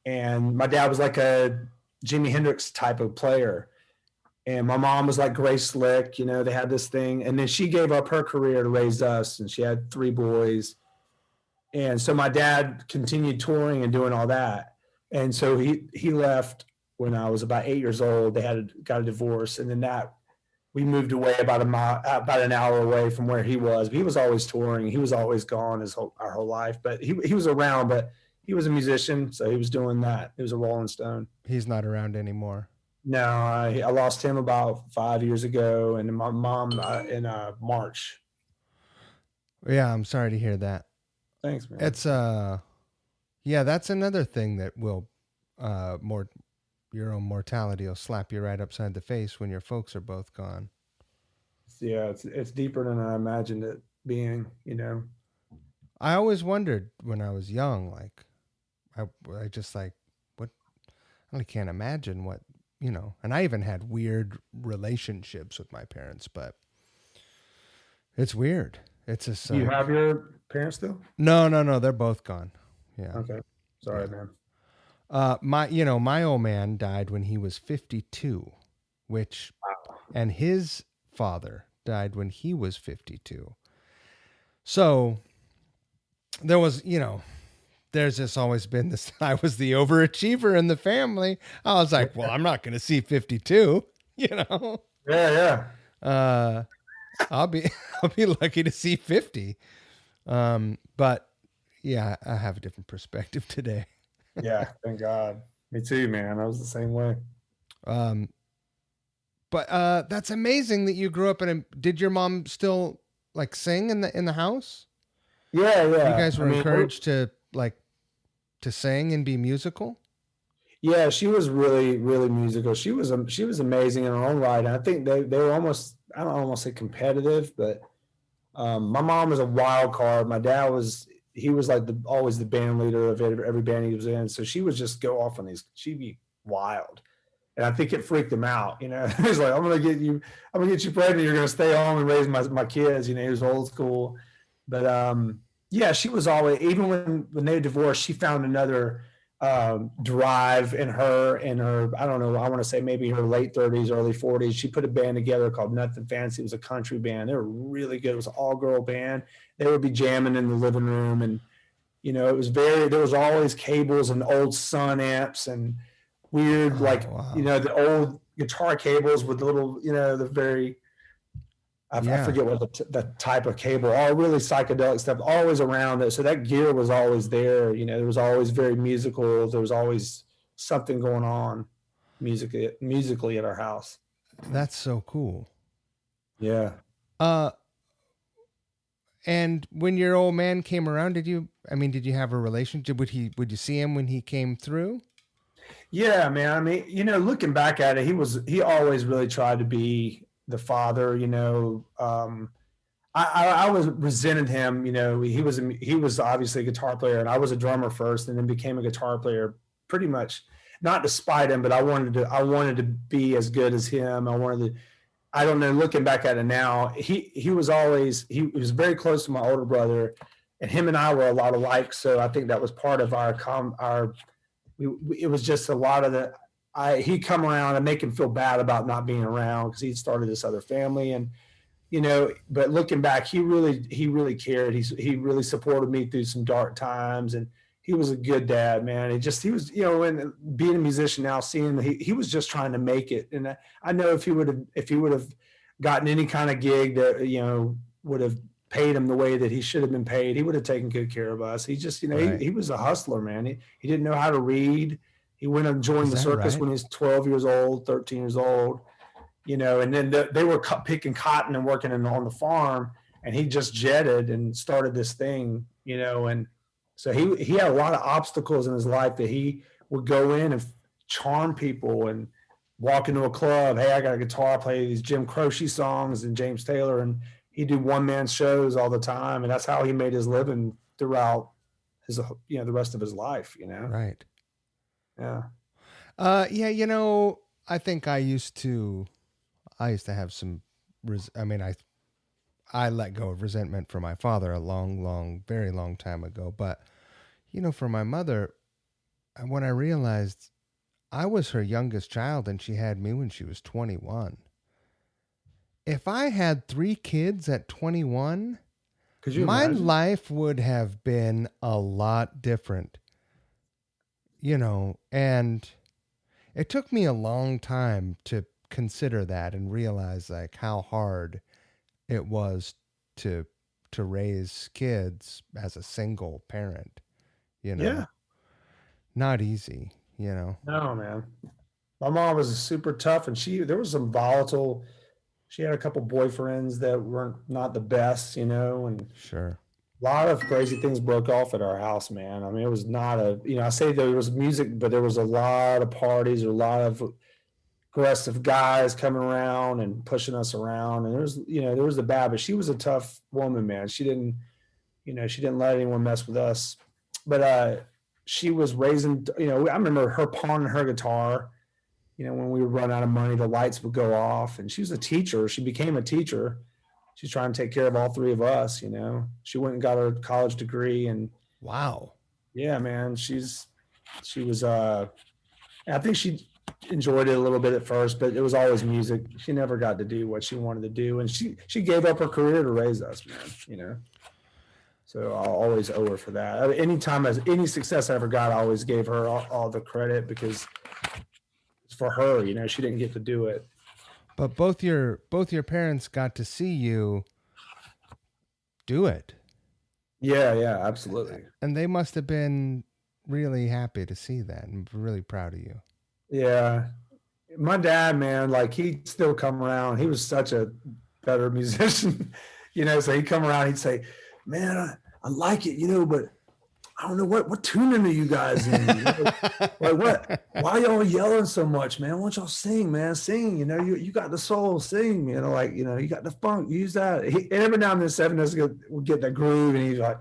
And my dad was like a Jimi Hendrix type of player. And my mom was like Grace Slick. They had this thing. And then she gave up her career to raise us, and she had 3 boys. And so my dad continued touring and doing all that. And so he left when I was about 8 years old. They got a divorce. And then we moved away about an hour away from where he was. He was always touring. He was always gone our whole life. But he was around, but he was a musician, so he was doing that. He was a Rolling Stone. He's not around anymore. No, I lost him about 5 years ago, and my mom in March. Yeah, I'm sorry to hear that. Thanks, man. It's yeah, that's another thing that will your own mortality will slap you right upside the face when your folks are both gone. Yeah, it's deeper than I imagined it being. I always wondered when I was young, like I just like what I can't imagine what and I even had weird relationships with my parents, but it's weird. It's just Do you have your parents still? No, they're both gone. Yeah. Okay. Sorry, man. My old man died when he was 52, and his father died when he was 52. So there was there's just always been this. I was the overachiever in the family. I was like, well, I'm not going to see 52, you know. Yeah, I'll be I'll be lucky to see 50. But yeah, I have a different perspective today. yeah. Thank God. Me too, man. I was the same way. Um, but that's amazing that you grew up in a. Did your mom still like sing in the house? Yeah, You yeah. guys I were mean, encouraged to like to sing and be musical. yeah, she was really, really musical. She was amazing in her own right. And I think they were almost, I don't almost say competitive, but my mom was a wild card. My dad was, he was like always the band leader of every band he was in. So she would just go off on these. She'd be wild, and I think it freaked him out. You know, he's like, I'm gonna get you pregnant. You're gonna stay home and raise my kids. You know, he was old school, but yeah, she was always, even when they divorced, she found another drive in her, I don't know, I want to say maybe her late 30s, early 40s. She put a band together called Nothing Fancy. It was a country band. They were really good. It was an all-girl band. They would be jamming in the living room, and you know, there was always cables and old Sun amps and weird, like, you Wow. know, the old guitar cables with the little, you know, the very, I Yeah, forget what the type of cable, all really psychedelic stuff, always around it. So that gear was always there. You know, there was always very musical. There was always something going on musically at our house. that's so cool. Yeah. Uh, and when your old man came around, did you? I mean, did you have a relationship? Would you see him when he came through? Yeah, man. I mean, you know, looking back at it, he always really tried to be the father, you know. I was resented him. You know, he was obviously a guitar player, and I was a drummer first, and then became a guitar player. Pretty much, not despite him, but I wanted to be as good as him. I wanted to. I don't know. Looking back at it now, he was always he was very close to my older brother, and him and I were a lot alike. So I think that was part of our. It was just a lot of the. He'd come around and make him feel bad about not being around because he'd started this other family, and you know, but looking back, he really cared. He really supported me through some dark times, and he was a good dad, man. He was, you know, and being a musician now, seeing he was just trying to make it. And I know if he would have gotten any kind of gig that, you know, would have paid him the way that he should have been paid, he would have taken good care of us. He just, you know, Right. he was a hustler, man. He didn't know how to read. He went and joined Is the that circus right? when he was 12 years old, 13 years old, you know, and then they were picking cotton and working on the farm, and he just jetted and started this thing, you know, and so he had a lot of obstacles in his life that he would go in and charm people and walk into a club. Hey, I got a guitar, play these Jim Croce songs and James Taylor, and he'd do one man shows all the time, and that's how he made his living throughout his, you know, the rest of his life, you know. Right. Yeah. Yeah. You know, I think I used to have some. I mean, I let go of resentment for my father a very long time ago. But you know, for my mother, when I realized I was her youngest child and she had me when she was 21. If I had 3 kids at 21, Could you my imagine? life would have been a lot different, you know, and it took me a long time to consider that and realize like how hard it was to raise kids as a single parent, you know. Yeah. Not easy, you know. No, man. My mom was super tough, and there was some volatile. She had a couple boyfriends that weren't not the best, you know, and Sure. a lot of crazy things broke off at our house, man. I mean, it was not a, you know, I say there was music, but there was a lot of parties, a lot of aggressive guys coming around and pushing us around, and there was the bad, but she was a tough woman, man. She didn't, you know, she didn't let anyone mess with us, but she was raising, you know, I remember her pawning her guitar. You know, when we would run out of money, the lights would go off. And she was a teacher. She became a teacher. She's trying to take care of all three of us, you know. She went and got her college degree. And Wow. yeah, man, she was I think she enjoyed it a little bit at first, but it was always music. She never got to do what she wanted to do. And she gave up her career to raise us, man, you know. So I'll always owe her for that. Anytime any success I ever got, I always gave her all the credit because it's for her. You know, she didn't get to do it. But both your parents got to see you do it. Yeah, absolutely. And they must have been really happy to see that and really proud of you. Yeah. My dad, man, like he'd still come around. He was such a better musician, you know, so he'd come around, he'd say, man, I like it, you know, but I don't know what tuning are you guys in? You know? Like what? Why y'all yelling so much, man? Why don't y'all sing, man? Sing, you know, you got the soul, sing, you know, like, you know, you got the funk, use that. And every now and then Sevendust would get that groove and he's like,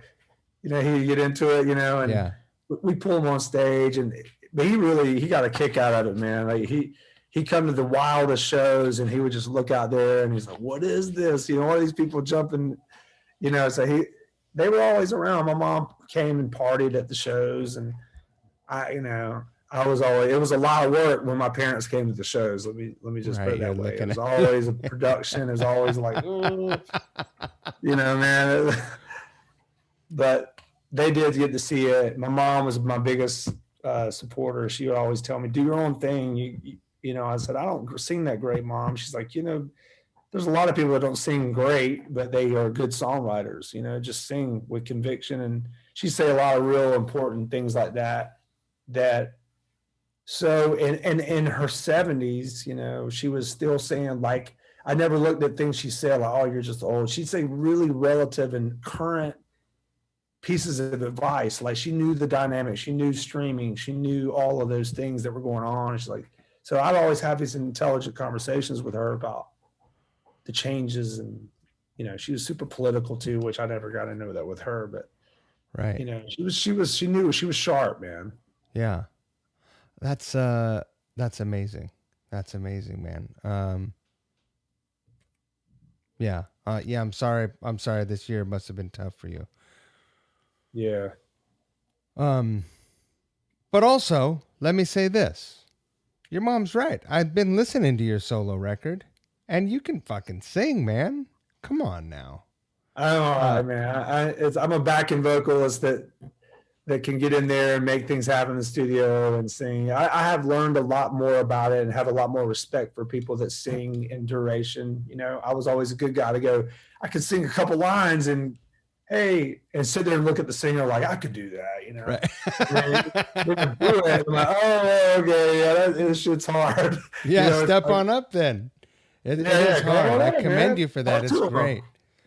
you know, he'd get into it, you know, and we pull him on stage but he got a kick out of it, man. Like he'd come to the wildest shows and he would just look out there and he's like, what is this? You know, all these people jumping, you know, so they were always around. My mom came and partied at the shows and it was a lot of work when my parents came to the shows. Let me just put it that way. It was always a production. It was always like, you know, man. But they did get to see it. My mom was my biggest supporter. She would always tell me, do your own thing. You know, I said, I don't sing that great, Mom. She's like, you know, there's a lot of people that don't sing great, but they are good songwriters, you know, just sing with conviction. And she say a lot of real important things like that. So in her 70s, you know, she was still saying, like, I never looked at things she said like, oh, you're just old. She'd say really relative and current pieces of advice. Like she knew the dynamics, she knew streaming, she knew all of those things that were going on. She's like, so I'd always have these intelligent conversations with her about the changes. And, you know, she was super political too, which I never got to know that with her, but right. You know, she knew she was sharp, man. Yeah. That's amazing. That's amazing, man. Yeah. Yeah. I'm sorry. This year must have been tough for you. Yeah. But also, let me say this. Your mom's right. I've been listening to your solo record, and you can fucking sing, man. Come on now. I'm all right, man. I'm a backing vocalist that can get in there and make things happen in the studio and sing. I have learned a lot more about it and have a lot more respect for people that sing in duration. You know, I was always a good guy to go, I could sing a couple lines and hey, and sit there and look at the singer like I could do that, you know. Right. And do it. I'm like, oh, okay, yeah, this shit's hard. Yeah, you know, step on up then. It is hard. I commend you for that. It's great.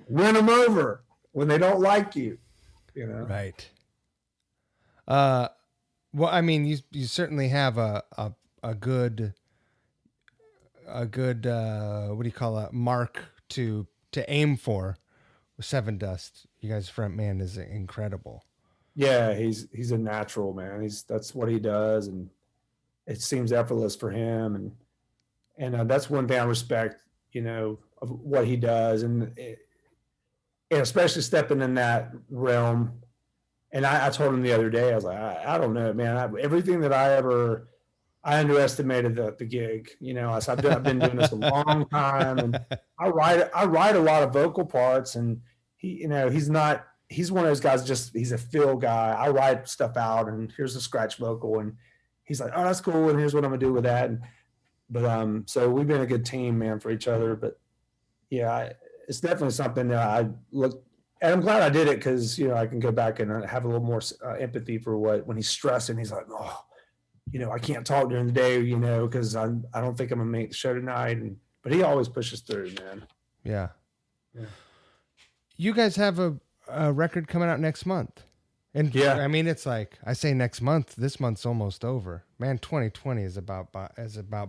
Win them over when they don't like you, you know. Right. Well, I mean, you certainly have a good what do you call it, mark to aim for. Sevendust, you guys' front man is incredible. Yeah, he's a natural, man. That's what he does, and it seems effortless for him, and that's one thing I respect, you know, of what he does, and especially stepping in that realm. And I told him the other day, I was like, I don't know, man. Everything that I underestimated the gig. You know, I said, I've been doing this a long time, and I write a lot of vocal parts, and he's one of those guys. He's a feel guy. I write stuff out, and here's a scratch vocal, and he's like, oh, that's cool, and here's what I'm gonna do with that. But so we've been a good team, man, for each other. But yeah, it's definitely something that I look. And I'm glad I did it because, you know, I can go back and have a little more empathy for when he's stressing. He's like, oh, you know, I can't talk during the day, you know, because I don't think I'm gonna make the show tonight. But he always pushes through, man. Yeah. You guys have a record coming out next month, and yeah, I mean, it's like I say next month. This month's almost over, man. 2020 is about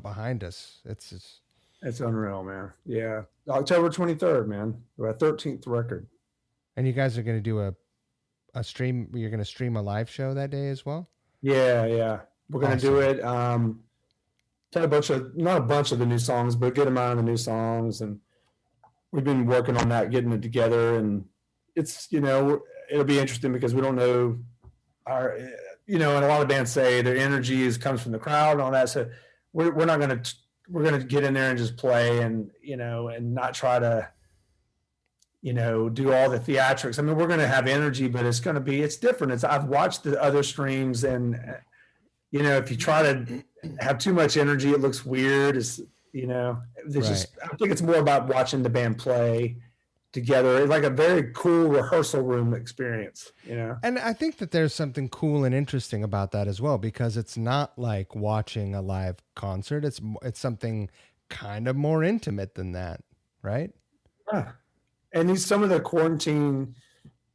behind us. It's unreal, man. Yeah, October 23rd, man. Our 13th record. And you guys are going to do a stream. You're going to stream a live show that day as well. Yeah. We're going to do it. Not a bunch of the new songs, but a good amount of the new songs. And we've been working on that, getting it together. And it's, you know, it'll be interesting because we don't know and a lot of bands say their energy comes from the crowd and all that. So we're going to get in there and just play and, you know, and not try to, do all the theatrics. I mean, we're going to have energy, but it's different. I've watched the other streams, and if you try to have too much energy, it looks weird. I think it's more about watching the band play together. It's like a very cool rehearsal room experience, And I think that there's something cool and interesting about that as well, because it's not like watching a live concert. It's something kind of more intimate than that, right? Yeah. And some of the quarantine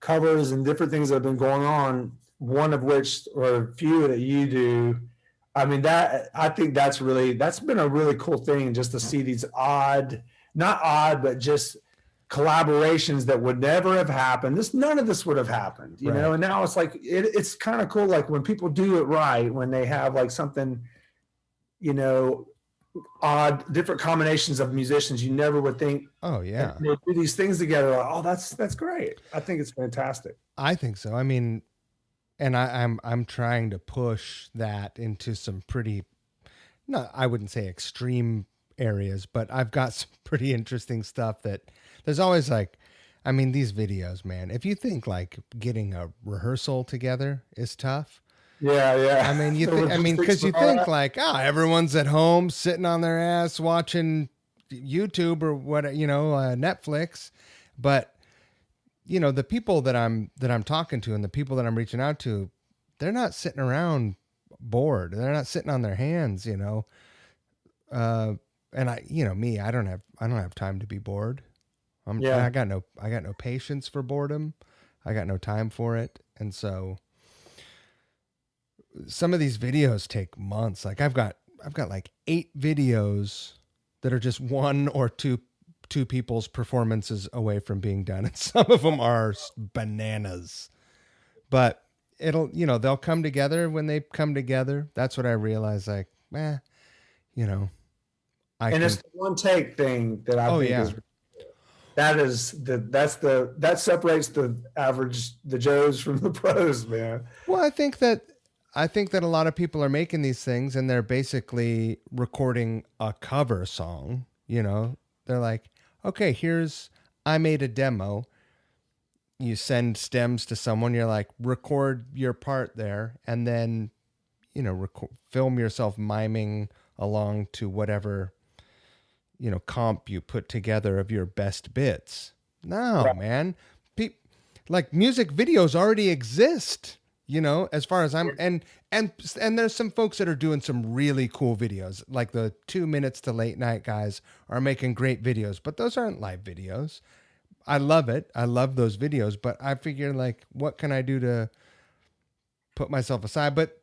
covers and different things that have been going on, one of which, or a few that you do, I mean, I think that's been a really cool thing, just to see these not odd, but just collaborations that would never have happened. None of this would have happened, Right. and now it's like, it's kind of cool. Like when people do it right, when they have like something, odd, different combinations of musicians you never would think. Oh yeah. They do these things together. Like, oh, that's great. I think it's fantastic. I think so. I mean, and I'm trying to push that into some pretty, no, I wouldn't say extreme areas, but I've got some pretty interesting stuff that there's always like, I mean, these videos, man, if you think like getting a rehearsal together is tough. Yeah. I mean, because you think like, everyone's at home sitting on their ass watching YouTube or what, Netflix, but the people that I'm talking to and the people that I'm reaching out to, they're not sitting around bored. They're not sitting on their hands, and I don't have time to be bored. I got no patience for boredom. I got no time for it. And so some of these videos take months. Like I've got like 8 videos that are just one or two people's performances away from being done. And some of them are bananas, but they'll come together when they come together. That's what I realize. Like, and it's the one take thing that I think that separates the Joes from the pros, man. Well, I think that a lot of people are making these things and they're basically recording a cover song. They're like, okay, I made a demo. You send stems to someone. You're like, record your part there. And then, film yourself miming along to whatever, comp you put together of your best bits. No, right. Man. Like music videos already exist, as far as and there's some folks that are doing some really cool videos. Like the 2 Minutes to Late Night guys are making great videos, but those aren't live videos. I love it. I love those videos, but I figure like, what can I do to put myself aside? But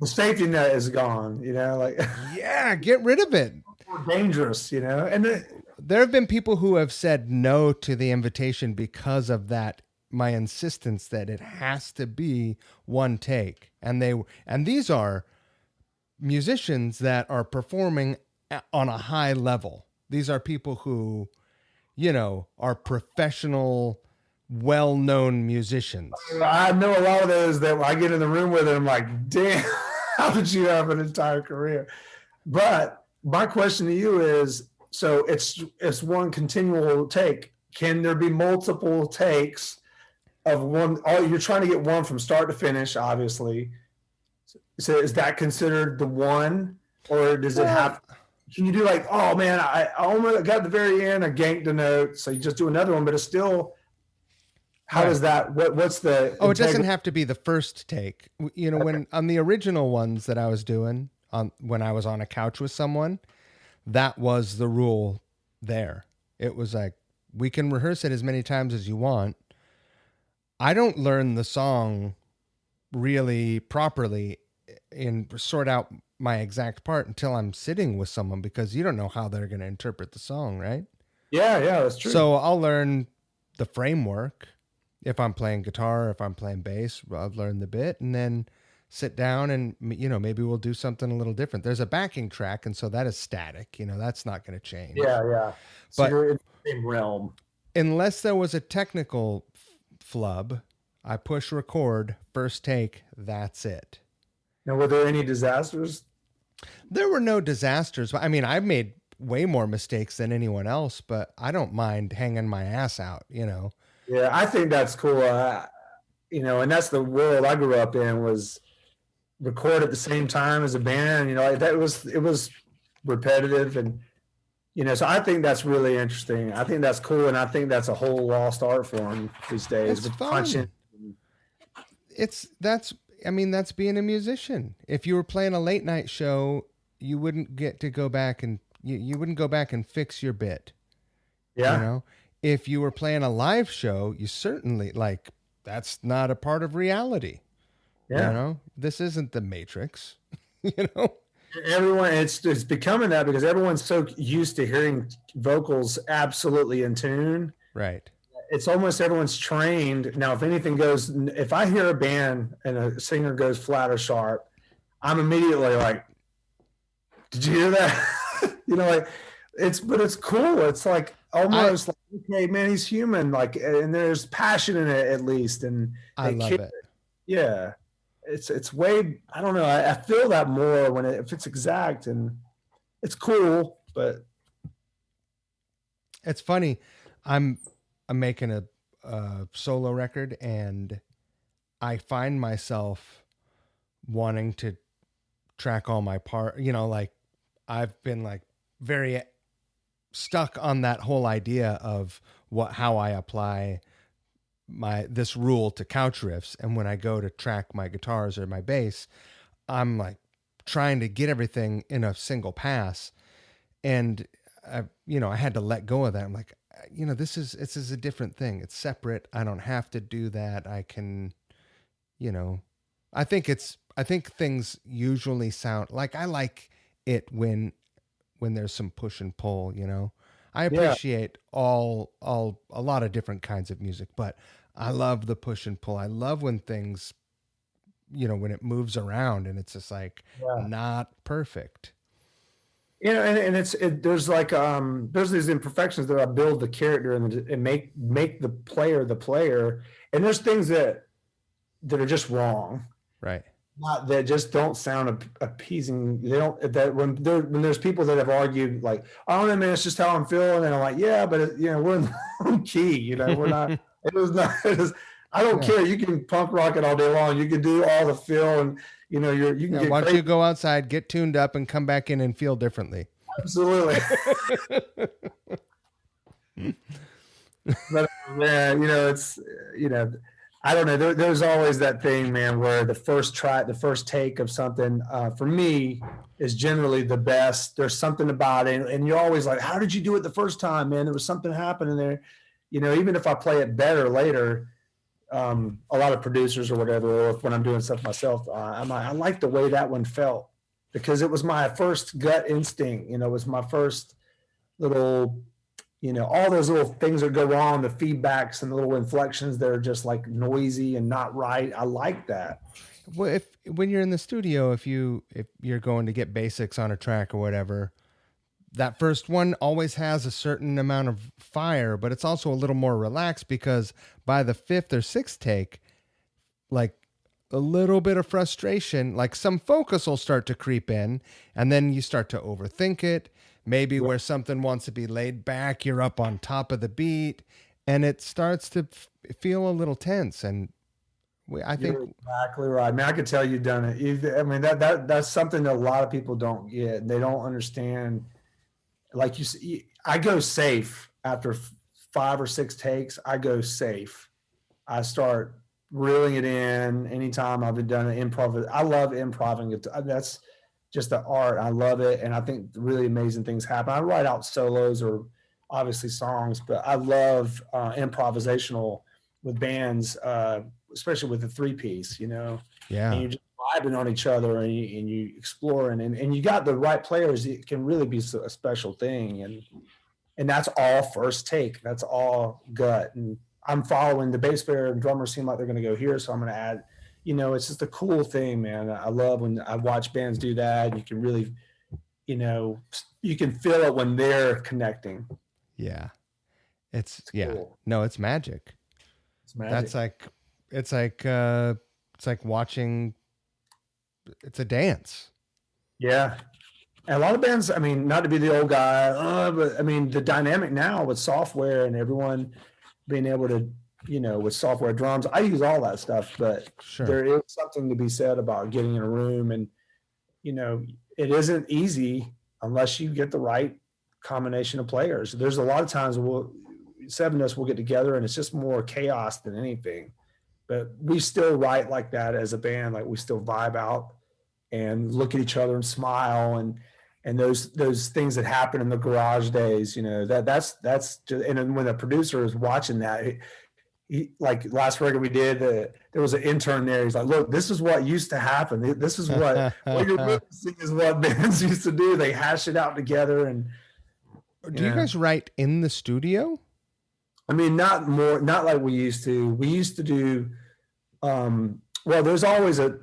the safety net is gone, yeah, get rid of it. More dangerous, and there have been people who have said no to the invitation because of that. My insistence that it has to be one take. And these are musicians that are performing on a high level. These are people who, are professional, well-known musicians. I know a lot of those that when I get in the room with them, I'm like, damn, how did you have an entire career? But my question to you is, so it's one continual take. Can there be multiple takes of one? You're trying to get one from start to finish, obviously. So is that considered the one, or does it have? Can you do like, oh man, I almost got to the very end, I ganked a note, so you just do another one, but it's still. How does that? What's the? Oh, it doesn't have to be the first take. Okay. When on the original ones that I was doing when I was on a couch with someone, that was the rule. There, it was like, we can rehearse it as many times as you want. I don't learn the song really properly and sort out my exact part until I'm sitting with someone, because you don't know how they're going to interpret the song, right? Yeah, that's true. So I'll learn the framework. If I'm playing guitar, if I'm playing bass, I'll learn the bit and then sit down and, maybe we'll do something a little different. There's a backing track, and so that is static. That's not going to change. Yeah. So but you're in the same realm. Unless there was a technical flub, I push record, first take, that's it. Now, were there any disasters? There were no disasters. I mean, I've made way more mistakes than anyone else, but I don't mind hanging my ass out, you know? Yeah, I think that's cool. And that's the world I grew up in, was record at the same time as a band. Like it was repetitive, and so I think that's really interesting. I think that's cool, and I think that's a whole lost art form these days. It's With fun. That's being a musician. If you were playing a late night show, you wouldn't get to go back and you wouldn't go back and fix your bit. Yeah. You know, if you were playing a live show, you certainly that's not a part of reality. Yeah. You know, this isn't the Matrix, you know? Everyone, it's becoming that, because everyone's so used to hearing vocals absolutely in tune. Right. It's almost everyone's trained. Now, if I hear a band and a singer goes flat or sharp, I'm immediately like, did you hear that? But it's cool. It's like almost like, okay, man, he's human. Like, and there's passion in it at least. And I love it. Yeah. It's way, I don't know. I feel that more if it's exact, and it's cool, but it's funny. I'm making a solo record, and I find myself wanting to track all my part, like I've been like very stuck on that whole idea of how I apply this rule to Couch Riffs. And when I go to track my guitars or my bass, I'm like trying to get everything in a single pass. And I had to let go of that. I'm like, this is a different thing. It's separate. I don't have to do that. I can, I think things usually sound like, I like it when there's some push and pull, I appreciate a lot of different kinds of music, but I love the push and pull. I love when things, when it moves around and it's just like not perfect. And there's like there's these imperfections that I build the character and make the player, and there's things that are just wrong, right? Not that just don't sound appeasing. They don't. That when there's people that have argued like, oh no, man, it's just how I'm feeling, and I'm like, yeah, but we're in the wrong key. We're not. It was not. I don't care. You can punk rock it all day long. You can do all the feel, and you can get. Why don't you go outside, get tuned up, and come back in and feel differently? Absolutely. But man, it's I don't know. There's always that thing, man, where the first take of something for me is generally the best. There's something about it, and you're always like, how did you do it the first time, man? There was something happening there. Even if I play it better later, a lot of producers or whatever, or when I'm doing stuff myself, I like the way that one felt, because it was my first gut instinct. It was my first little, all those little things that go wrong, the feedbacks and the little inflections that are just like noisy and not right. I like that. Well, when you're in the studio, if you're going to get basics on a track or whatever, that first one always has a certain amount of fire, but it's also a little more relaxed, because by the fifth or sixth take, like a little bit of frustration, like some focus will start to creep in, and then you start to overthink it. Maybe where something wants to be laid back, you're up on top of the beat, and it starts to feel a little tense. And I think you're exactly right. I mean, I could tell you've done it. I mean, that's something that a lot of people don't get. They don't understand. Like you see, I go safe after 5 or 6 takes. I go safe. I start reeling it in. Anytime I've done an improv, I love improving it. That's just the art. I love it, and I think really amazing things happen. I write out solos or obviously songs, but I love improvisational with bands, especially with the 3-piece. Yeah. And you're just vibing on each other, and you explore, and you got the right players. It can really be a special thing, and that's all first take. That's all gut, and I'm following the bass player and drummer seem like they're going to go here, so I'm going to add. It's just a cool thing, man. I love when I watch bands do that. You can really, you can feel it when they're connecting. Yeah, it's yeah. Cool. No, it's magic. It's magic. It's like watching. It's a dance. Yeah. And a lot of bands, I mean, not to be the old guy, but I mean, the dynamic now with software and everyone being able to, with software drums, I use all that stuff, but Sure. there is something to be said about getting in a room and, it isn't easy unless you get the right combination of players. There's a lot of times Sevendust will get together and it's just more chaos than anything, but we still write like that as a band. Like we still vibe out and look at each other and smile and those things that happen in the garage days, that's just, and then when the producer is watching that, he like last record we did, there was an intern there. He's like, look, this is what used to happen. This is what you're witnessing is what bands used to do. They hash it out together. And do you guys write in the studio? I mean, not like we used to. We used to do, well, there's always a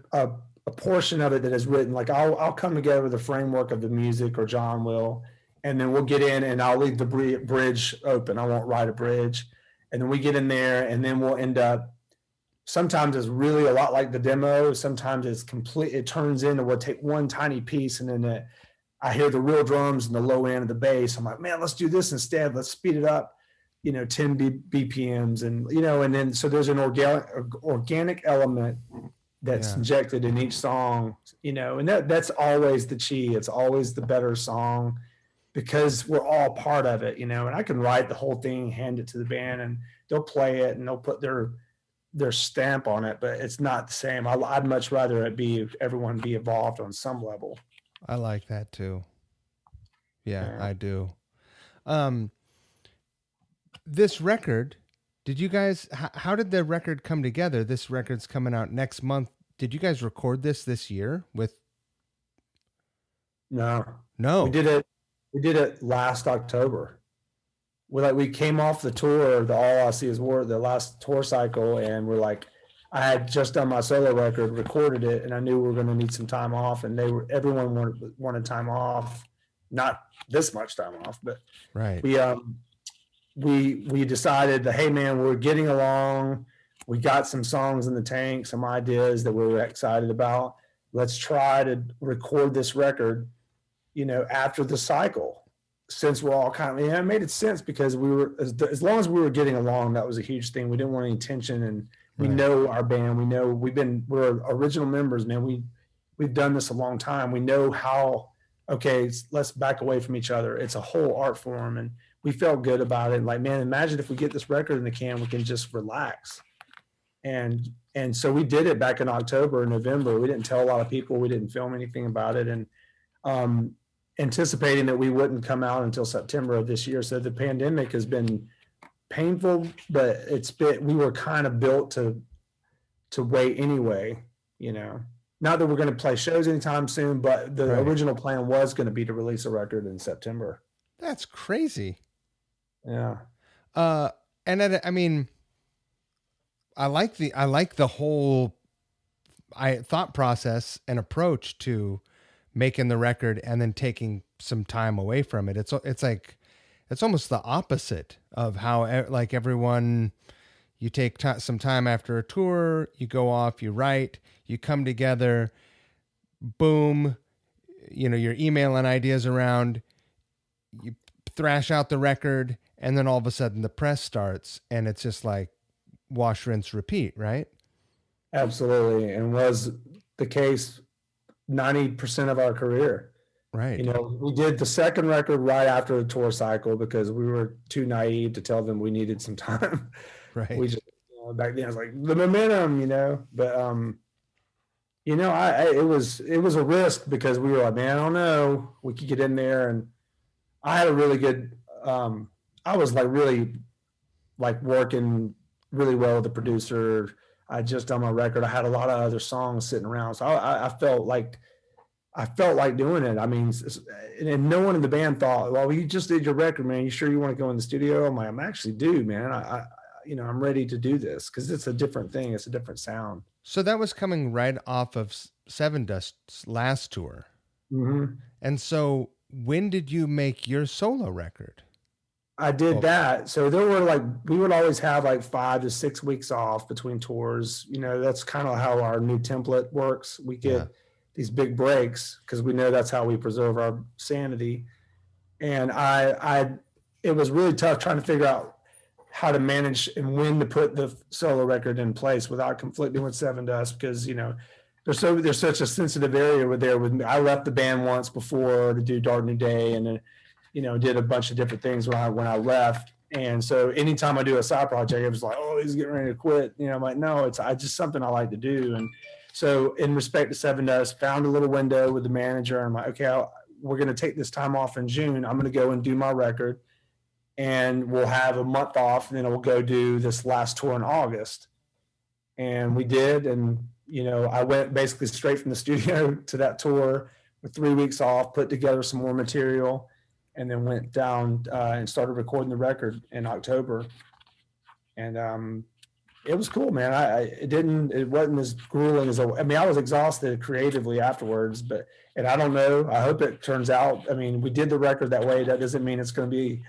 portion of it that is written. Like I'll come together with the framework of the music, or John will, and then we'll get in and I'll leave the bridge open. I won't write a bridge. And then we get in there and then we'll end up, sometimes it's really a lot like the demo. Sometimes it's complete. It turns into, we'll take one tiny piece and then I hear the real drums and the low end of the bass. I'm like, man, let's do this instead. Let's speed it up, 10 BPMs. And, and then, so there's an organic element that's injected in each song, and that's always the key. It's always the better song, because we're all part of it, and I can write the whole thing, hand it to the band, and they'll play it and they'll put their stamp on it, but it's not the same. I'd much rather everyone be involved on some level. I like that too. Yeah. I do. This record, did you guys, how did the record come together? This record's coming out next month. Did you guys record this year with? No. We did it last October. We came off the tour, the All I See Is War, the last tour cycle, and we're like, I had just done my solo record, recorded it, and I knew we were going to need some time off, and everyone wanted time off, not this much time off, but right. We decided that, hey man, we're getting along. We got some songs in the tank, some ideas that we were excited about. Let's try to record this record, after the cycle, since we're all kind of, it made sense because we were, as long as we were getting along, that was a huge thing. We didn't want any tension, and we know our band, we're original members, man. We've done this a long time. We know how, okay, let's back away from each other. It's a whole art form, and we felt good about it. Like, man, imagine if we get this record in the can, we can just relax. And so we did it back in October and November. We didn't tell a lot of people. We didn't film anything about it. And anticipating that we wouldn't come out until September of this year. So the pandemic has been painful, but we were kind of built to wait anyway, Not that we're going to play shows anytime soon, but the original plan was going to be to release a record in September. That's crazy. Yeah. And then, I mean, I like the whole thought process and approach to making the record and then taking some time away from it. It's almost the opposite of how, like, everyone, you take some time after a tour, you go off, you write, you come together, boom, you're emailing ideas around, you thrash out the record, and then all of a sudden the press starts, and it's just like wash, rinse, repeat, right? Absolutely. And was the case 90% of our career. Right. We did the second record right after the tour cycle because we were too naive to tell them we needed some time. Right. We just, back then, I was like, the momentum, but, it was a risk because we were like, man, I don't know. We could get in there. And I had a really good, I was really working really well with the producer. I just done my record. I had a lot of other songs sitting around. So I felt like doing it. I mean, and no one in the band thought, well, you just did your record, man. You sure you want to go in the studio? I'm like, I'm actually do, man. I'm ready to do this because it's a different thing. It's a different sound. So that was coming right off of Sevendust's last tour. Mm-hmm. And so when did you make your solo record? I did that. So there were we would always have 5 to 6 weeks off between tours. That's kind of how our new template works. We get these big breaks because we know that's how we preserve our sanity. And it was really tough trying to figure out how to manage and when to put the solo record in place without conflicting with Sevendust, because there's such a sensitive area with there with me. I left the band once before to do Dark New Day, and then did a bunch of different things when I left. And so anytime I do a side project, it was like, oh, he's getting ready to quit. I'm like, no, it's just something I like to do. And so in respect to Sevendust, found a little window with the manager. I'm like, okay, we're going to take this time off in June. I'm going to go and do my record, and we'll have a month off, and then we'll go do this last tour in August. And we did. And, I went basically straight from the studio to that tour with 3 weeks off, put together some more material, and then went down and started recording the record in October. And it was cool, man. It wasn't as grueling as, I was exhausted creatively afterwards, and I don't know, I hope it turns out, we did the record that way. That doesn't mean it's going to be,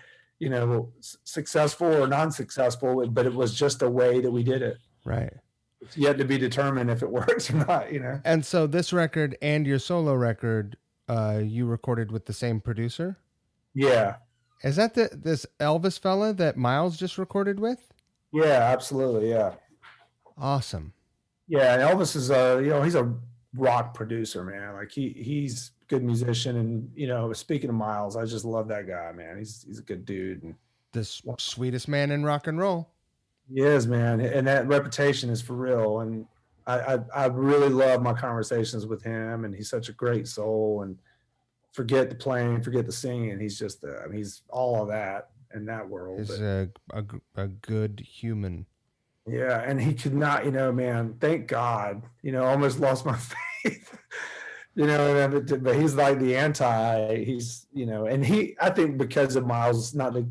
successful or non-successful, but it was just the way that we did it. Right. It's yet to be determined if it works or not, And so this record and your solo record, you recorded with the same producer? Yeah. Is that this Elvis fella that Miles just recorded with? Yeah, absolutely. Yeah. Awesome. Yeah. And Elvis is he's a rock producer, man. Like he's a good musician. And, speaking of Miles, I just love that guy, man. He's a good dude. And the sweetest man in rock and roll. He is, man. And that reputation is for real. And I really love my conversations with him, and he's such a great soul. And forget the playing, forget the singing. He's just, he's all of that in that world. He's a good human. Yeah. And he could not, man, thank God, almost lost my faith, but he's like the and I think because of Miles, not to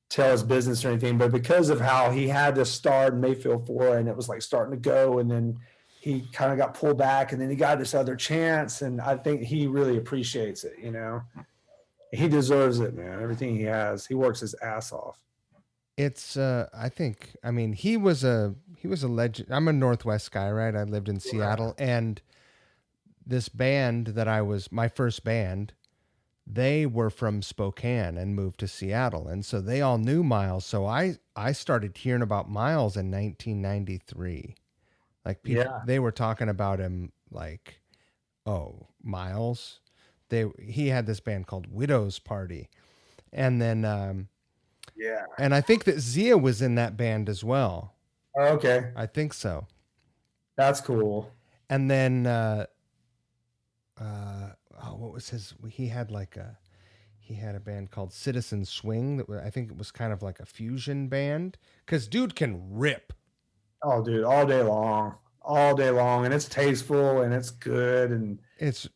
tell his business or anything, but because of how he had to start in Mayfield 4, and it was like starting to go, and then he kind of got pulled back, and then he got this other chance. And I think he really appreciates it. He deserves it, man. Everything he has, he works his ass off. It's, he was a legend. I'm a Northwest guy, right? I lived in Seattle, and this band that my first band, they were from Spokane and moved to Seattle. And so they all knew Miles. So I started hearing about Miles in 1993. Like people, They were talking about him like, oh, Miles. He had this band called Widow's Party. And then, and I think that Zia was in that band as well. Oh, okay. I think so. That's cool. And then, what was his? He had a band called Citizen Swing that I think it was kind of like a fusion band, because dude can rip. Oh, dude, all day long, and it's tasteful and it's good, and it's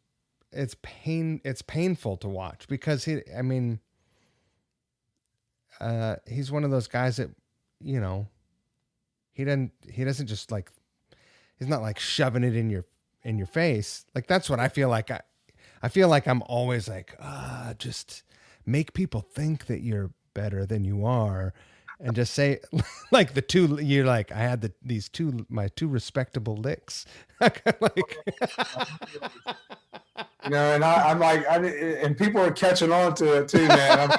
painful to watch because he's one of those guys that he doesn't just like, he's not like shoving it in your face. Like that's what I feel like. I feel like I'm always like, just make people think that you're better than you are, and just say like you're like, I had my two respectable licks. Like, and I'm like, and people are catching on to it too, man.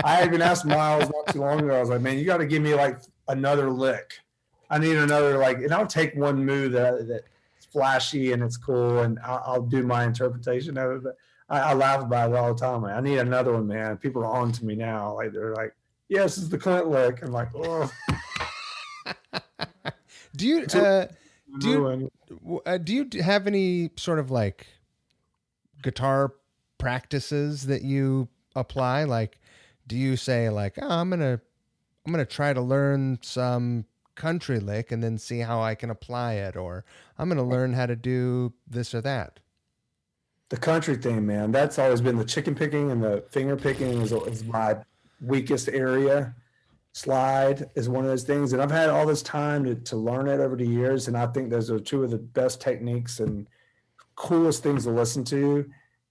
I even asked Miles not too long ago. I was like, man, you got to give me like another lick. I need another, like, and I'll take one move that's flashy and it's cool, and I'll do my interpretation of it. But I laugh about it all the time. I need another one, man. People are on to me now. Like they're like, yes, it's the Clint lick. I'm like, oh. Do you have any sort of like guitar practices that you apply? Like, do you say like, oh, I'm gonna try to learn some country lick and then see how I can apply it, or I'm gonna learn how to do this or that? The country thing, man, that's always been the chicken picking, and the finger picking is my weakest area. Slide is one of those things, and I've had all this time to learn it over the years, and I think those are two of the best techniques and coolest things to listen to.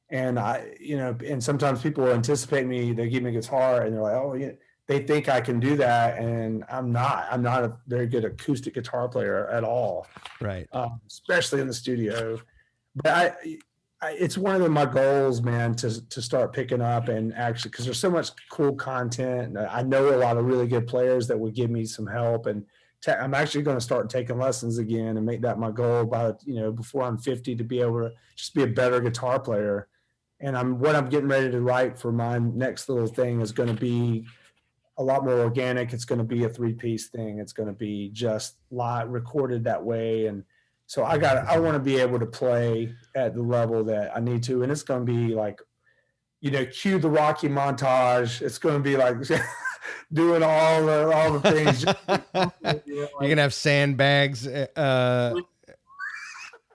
And and sometimes people anticipate me, they give me a guitar and they're like, oh, yeah, they think I can do that, and I'm not. I'm not a very good acoustic guitar player at all, Right. especially in the studio. But it's one of my goals, man, to start picking up and actually, because there's so much cool content. I know a lot of really good players that would give me some help, and I'm actually going to start taking lessons again and make that my goal by, before I'm 50, to be able to just be a better guitar player. And what I'm getting ready to write for my next little thing is going to be a lot more organic. It's going to be a 3-piece thing. It's going to be just live recorded that way. And so I want to be able to play at the level that I need to. And it's going to be like, cue the Rocky montage. It's going to be like doing all the things. You're going to have sandbags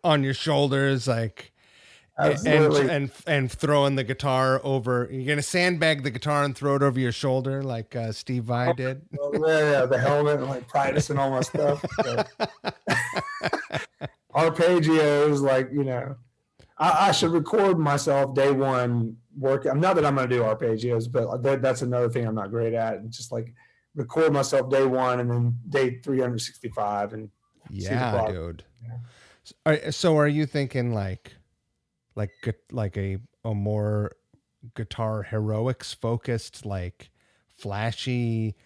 on your shoulders, like, and throwing the guitar over. You're gonna sandbag the guitar and throw it over your shoulder like Steve Vai did. Yeah, the helmet, and like practicing all my stuff. Arpeggios, like, I should record myself day one working. Not that I'm going to do arpeggios, but that's another thing I'm not great at. Just like record myself day one and then day 365 and yeah, dude. Yeah. So are you thinking like a more guitar heroics focused, like flashy,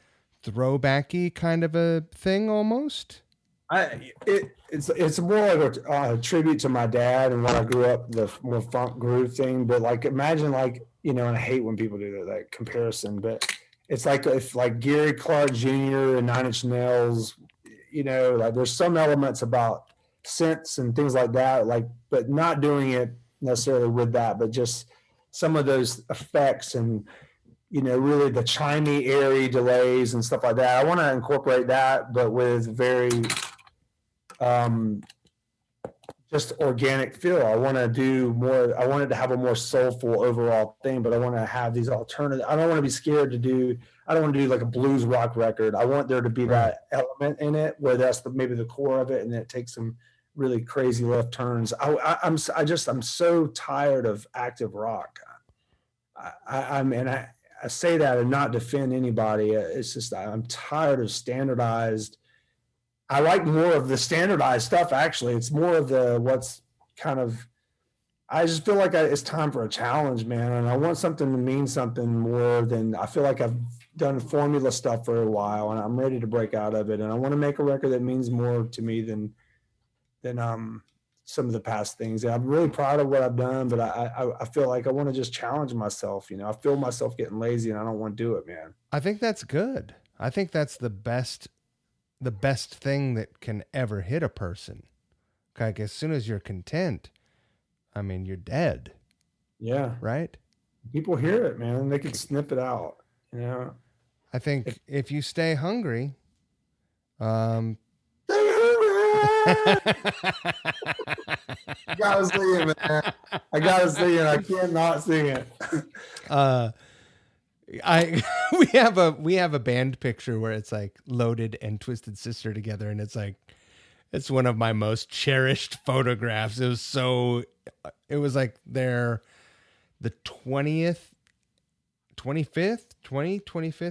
throwbacky kind of a thing almost? It's more like a tribute to my dad and what I grew up, the more funk groove thing. But like, imagine like, and I hate when people do that comparison, but it's like if like Gary Clark Jr. and Nine Inch Nails, like there's some elements about synths and things like that, like, but not doing it necessarily with that, but just some of those effects and, really the chimey, airy delays and stuff like that. I want to incorporate that, but with very, just organic feel. I want to do more. I want it to have a more soulful overall thing, but I want to have these alternative. I don't want to be scared to do. I don't want to do like a blues rock record. I want there to be that element in it where that's maybe the core of it, and then it takes some really crazy left turns. I'm so tired of active rock. I say that and not defend anybody. It's just I'm tired of standardized. I like more of the standardized stuff. Actually, it's more of what's kind of. I just feel like it's time for a challenge, man, and I want something to mean something more than. I feel like I've done formula stuff for a while, and I'm ready to break out of it. And I want to make a record that means more to me than some of the past things. And I'm really proud of what I've done, but I feel like I want to just challenge myself. I feel myself getting lazy, and I don't want to do it, man. I think that's good. I think that's the best thing that can ever hit a person. Like as soon as you're content, I mean, you're dead. Yeah. Right? People hear it, man. They can snip it out. I think if you stay hungry, I gotta sing it, man. I gotta sing it. I can't not sing it. We have a band picture where it's like Loaded and Twisted Sister together, and it's like it's one of my most cherished photographs. It was like the 25th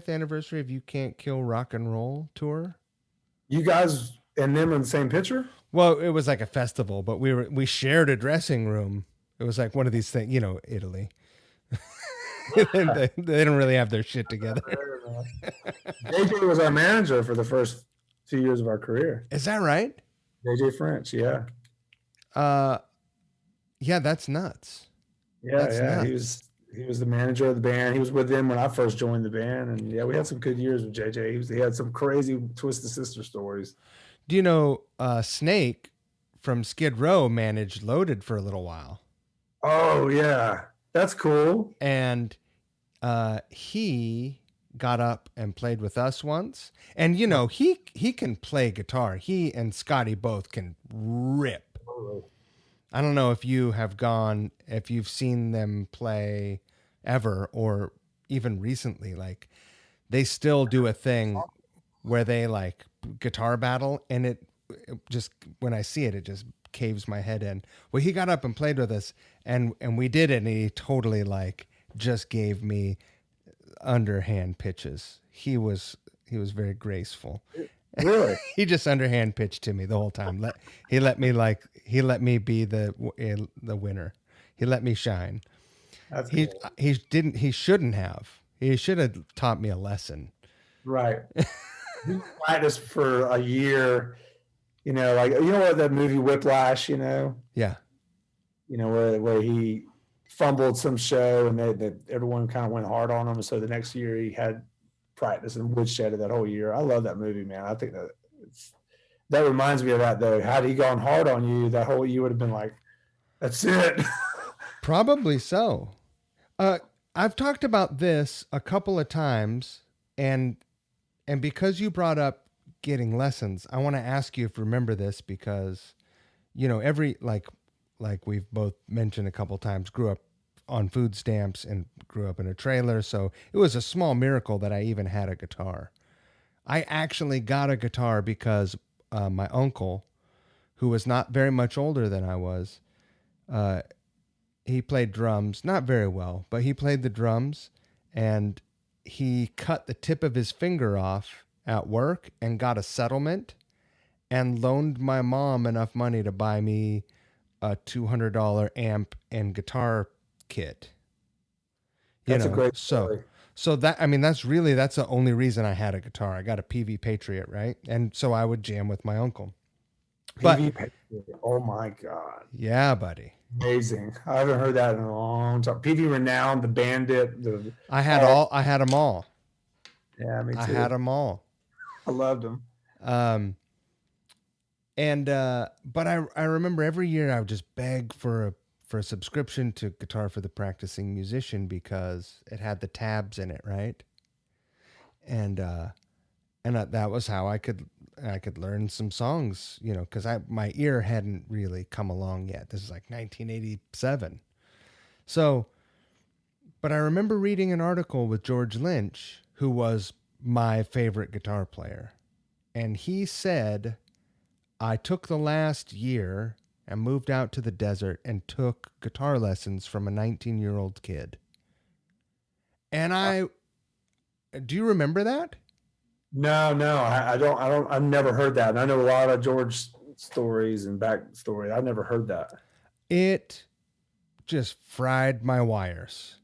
anniversary of You Can't Kill Rock and Roll tour. You guys and them in the same picture? Well, it was like a festival, but we shared a dressing room. It was like one of these things, Italy. They don't really have their shit together. JJ was our manager for the first 2 years of our career. Is that right? JJ French, yeah. Yeah, that's nuts. Yeah, that's nuts. He was the manager of the band. He was with them when I first joined the band, and yeah, we had some good years with JJ. He had some crazy Twisted Sister stories. Do you know Snake from Skid Row managed Loaded for a little while? Oh yeah, that's cool. And he got up and played with us once, and he can play guitar. He and Scotty both can rip. I don't know if you've seen them play ever or even recently. Like they still do a thing where they like guitar battle, and it just, when I see it, it just caves my head in. Well, he got up and played with us, and we did it, and he totally like just gave me underhand pitches. he was very graceful. Really? He just underhand pitched to me the whole time. He let me be the winner. He let me shine. That's He cool. he shouldn't have. He should have taught me a lesson. Right. He practiced for a year, like, what, that movie Whiplash, Yeah. where he fumbled some show and everyone kind of went hard on him. So the next year he had practice and woodshedded that whole year. I love that movie, man. I think that reminds me of that though. Had he gone hard on you, that whole you would have been like, that's it. Probably so. I've talked about this a couple of times, and because you brought up getting lessons, I want to ask you if you remember this, because every like we've both mentioned a couple of times, grew up on food stamps and grew up in a trailer, so it was a small miracle that I even had a guitar. I actually got a guitar because my uncle, who was not very much older than I was, he played drums, not very well, but he played the drums, and he cut the tip of his finger off at work and got a settlement and loaned my mom enough money to buy me a $200 amp and guitar kit. That's a great story. So that's the only reason I had a guitar. I got a PV Patriot, right? And so I would jam with my uncle. PV Patriot. Oh my God. Yeah, buddy. Amazing. I haven't heard that in a long time. PV Renown, the Bandit. I had them all. Yeah, me too. I had them all. I loved them. But I remember every year I would just beg for a subscription to Guitar for the Practicing Musician because it had the tabs in it, right? And that was how I could learn some songs, because my ear hadn't really come along yet. This is like 1987. So, but I remember reading an article with George Lynch, who was my favorite guitar player, and he said, I took the last year and moved out to the desert and took guitar lessons from a 19-year-old kid. And do you remember that? No, I don't. I've never heard that. And I know a lot of George stories and backstory. I've never heard that. It just fried my wires,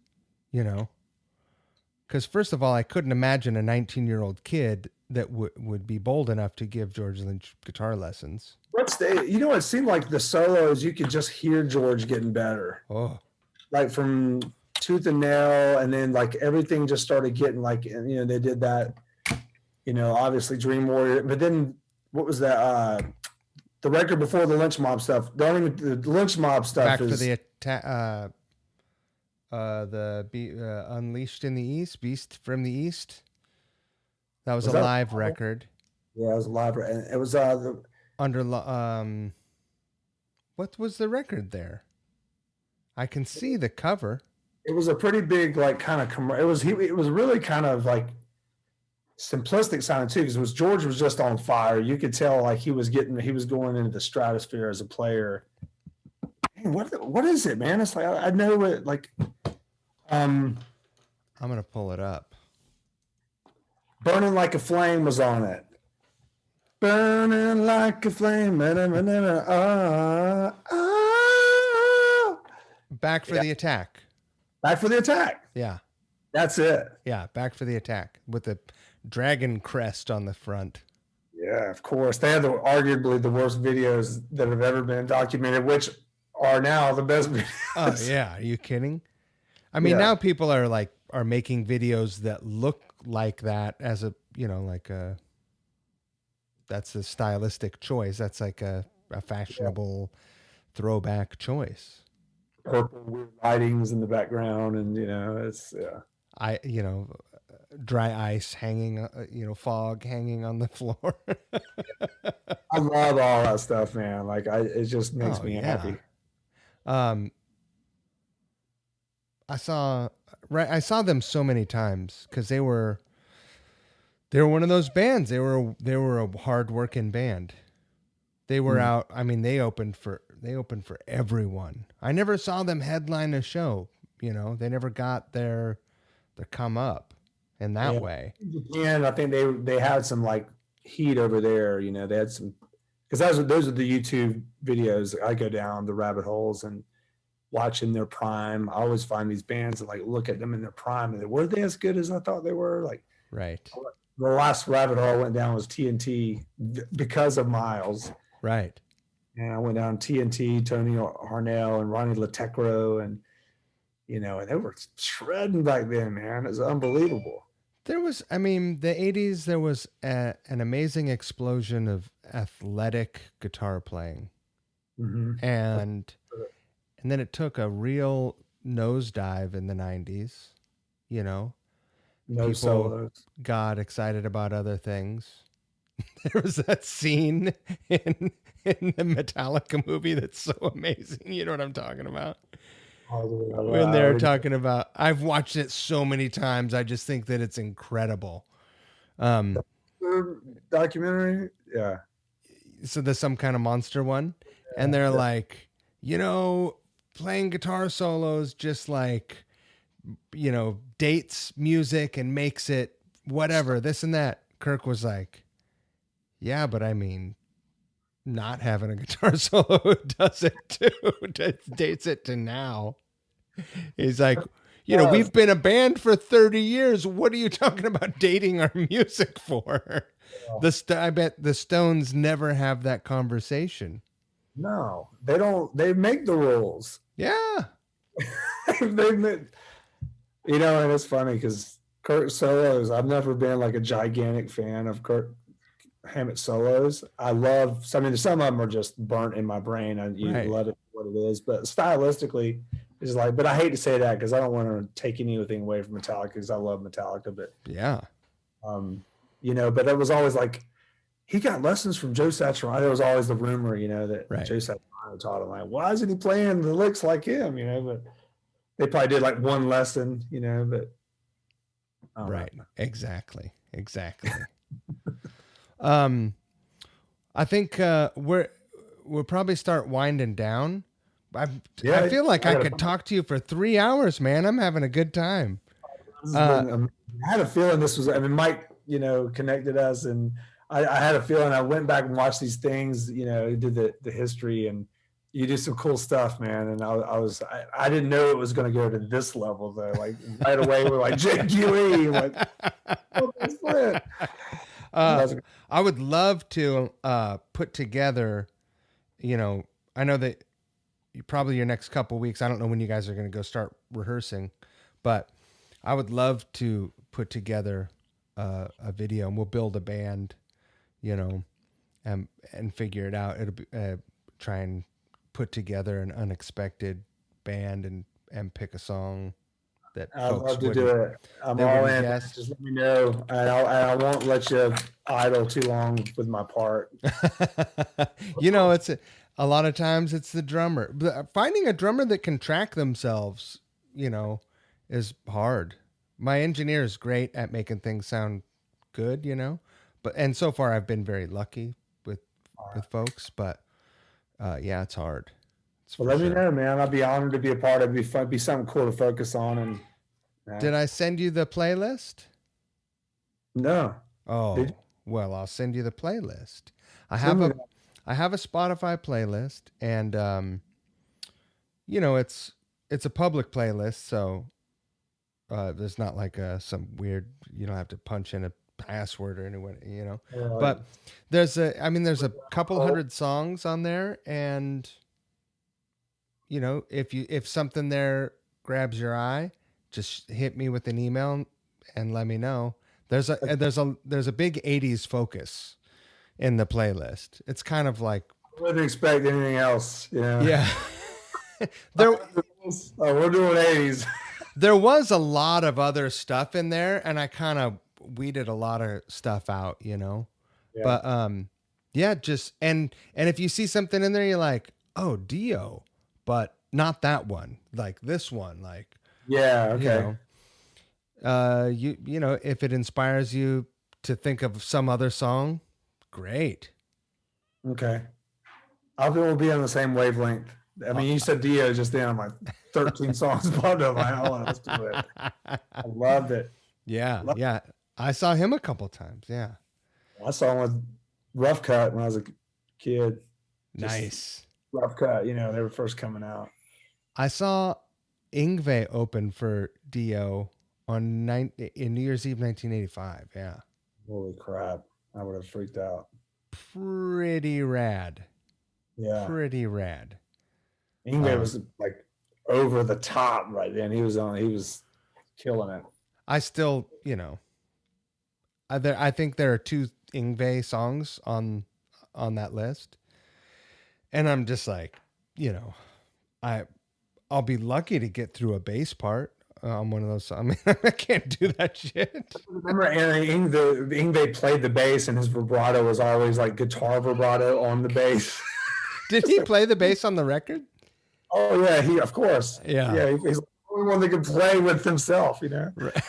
because first of all, I couldn't imagine a 19-year-old kid that would be bold enough to give George Lynch guitar lessons. It seemed like the solos, you could just hear George getting better. Oh, like from Tooth and Nail, and then like everything just started getting like, they did that, obviously Dream Warrior, but then what was that? The record before the Lynch Mob stuff. The Lynch Mob stuff Back for the attack. Unleashed in the East, Beast from the East. That was a live record. Yeah, it was a live record. It was what was the record there? I can see the cover. It was a pretty big, like, kind of it was really kind of like simplistic sounding too, because George was just on fire. You could tell like he was going into the stratosphere as a player. Man, what is it, man? It's like I know it like I'm gonna pull it up. Burning Like a Flame was on it. Burning like a flame. Back for the Attack. Back for the Attack. Yeah. That's it. Yeah, Back for the Attack with the dragon crest on the front. Yeah, of course. They have arguably the worst videos that have ever been documented, which are now the best videos. Oh, yeah. Are you kidding? I mean, now people are making videos that look like that as a, that's a stylistic choice. That's like a fashionable throwback choice. Purple weird lightings in the background, and it's dry ice hanging, fog hanging on the floor. I love all that stuff, man. Like it just makes me happy. I saw them so many times because they were one of those bands. They were a hard working band. They were out. I mean, they opened for everyone. I never saw them headline a show. They never got their come up. in that way. And I think they had some like heat over there. You know, they had some, because those are the YouTube videos. I go down the rabbit holes and watch in their prime. I always find these bands and like look at them in their prime, and were they as good as I thought they were? Like, Right. the last rabbit hole I went down was TNT because of Miles. Right. And I went down TNT, Tony Harnell and Ronnie Latecro, and you know, and they were shredding back then, man. It was unbelievable. There was, I mean, the 80s, there was an amazing explosion of athletic guitar playing. Mm-hmm. And then it took a real nosedive in the 90s, you know. No People solos. got excited about other things. There was that scene in the Metallica movie that's so amazing. You know what I'm talking about? When they're talking about, I've watched it so many times. I just think that it's incredible. Documentary, yeah. So there's some kind of monster one, and they're like, you know, playing guitar solos just like, you know, dates music and makes it whatever, this and that. Kirk was like, yeah, but I mean, not having a guitar solo does it too. It dates it to now. He's like, you know, we've been a band for 30 years. What are you talking about dating our music for? I bet the Stones never have that conversation. No, they don't. They make the rules. Yeah. They make, you know, and it's funny because Kurt solos, I've never been like a gigantic fan of Kurt Hammett solos. I love, I mean, some of them are just burnt in my brain. You let it what it is, but stylistically, it's like, but I hate to say that because I don't want to take anything away from Metallica because I love Metallica, but yeah, you know, but it was always like he got lessons from Joe Satriani. There was always the rumor, you know, that Joe Satriani taught him, like, why isn't he playing the licks like him, you know? But they probably did like one lesson, you know, but right, exactly. I think we'll probably start winding down. I feel like I could talk to you for 3 hours, man. I'm having a good time. I had a feeling this was, I mean, Mike, you know, connected us, and I had a feeling. I went back and watched these things, you know, did the history, and you do some cool stuff, man. And I didn't know it was going to go to this level though. Like right away, we're like JQE, like, oh, that's Flint. I would love to put together, you know, I know that probably your next couple of weeks, I don't know when you guys are going to go start rehearsing, but I would love to put together a video, and we'll build a band, you know, and figure it out. It'll be try and put together an unexpected band and pick a song that I'd love to do it. I'm all in. Just let me know, and I won't let you idle too long with my part. You know, it's a lot of times it's the drummer. Finding a drummer that can track themselves, you know, is hard. My engineer is great at making things sound good, you know, and so far I've been very lucky with folks, but yeah, it's hard. Well, let me know, man. I'd be honored to be a part of it. It'd be something cool to focus on. And did I send you the playlist? No. Oh, well, I'll send you the playlist. I have a Spotify playlist, and you know, it's a public playlist, so there's not like some weird, you don't have to punch in a password or anyone, you know. But there's a couple hundred songs on there, and you know, if something there grabs your eye, just hit me with an email and let me know. There's a big 80s focus in the playlist. It's kind of like, I wouldn't expect anything else, you know. Yeah. We're doing 80s. There was a lot of other stuff in there, and I kind of weeded a lot of stuff out, you know. Yeah. But yeah, just and if you see something in there, you're like, oh, Dio, but not that one, like this one, like, yeah, okay. You know, if it inspires you to think of some other song, great. Okay, I think we'll be on the same wavelength. I mean, you said Dio just then. I'm like 13 songs popped up. I want to listen to it. I loved it. Yeah, yeah. I saw him a couple times. Yeah. I saw him with Rough Cut when I was a kid. Just Nice. Rough Cut, you know, they were first coming out. I saw Ingve open for Dio in New Year's Eve 1985. Yeah. Holy crap. I would have freaked out. Pretty rad. Yeah. Pretty rad. Ingve was like over the top right then. He was killing it. I still, you know, I think there are 2 Ingve songs on that list. And I'm just like, you know, I'll be lucky to get through a bass part on one of those. I mean, I can't do that shit. Remember Ingve played the bass and his vibrato was always like guitar vibrato on the bass. Did he play the bass on the record? Oh yeah, he of course. Yeah. He's the only one that can play with himself, you know. Right.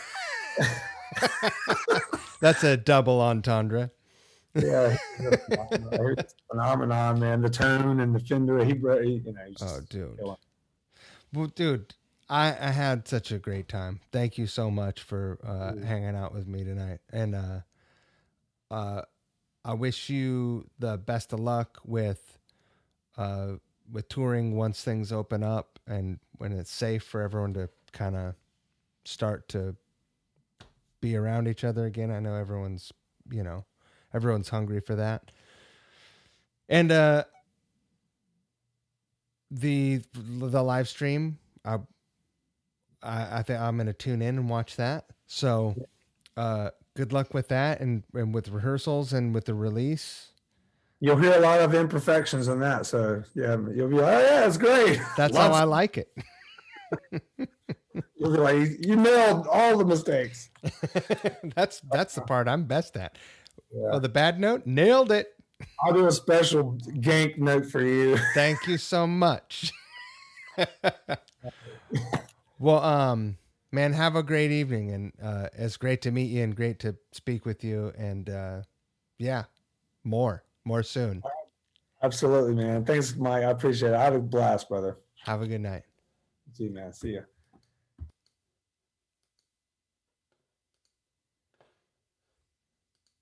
That's a double entendre. Yeah, he's a phenomenon, man. The tone and the Fender, he you know. Oh, dude. Well, dude, I had such a great time. Thank you so much for hanging out with me tonight, and I wish you the best of luck with touring once things open up and when it's safe for everyone to kind of start to be around each other again. I know everyone's hungry for that. And the live stream, I think I'm going to tune in and watch that. So good luck with that and with rehearsals and with the release. You'll hear a lot of imperfections in that. So yeah, you'll be like, oh yeah, it's great. That's how I like it. You'll be like, you nailed all the mistakes. That's the part I'm best at. Yeah. Oh, the bad note, nailed it. I'll do a special gank note for you. Thank you so much. Well, man, have a great evening, and it's great to meet you and great to speak with you. And yeah, more soon. Absolutely, man. Thanks, Mike. I appreciate it. I have a blast, brother. Have a good night. See you, man. See ya.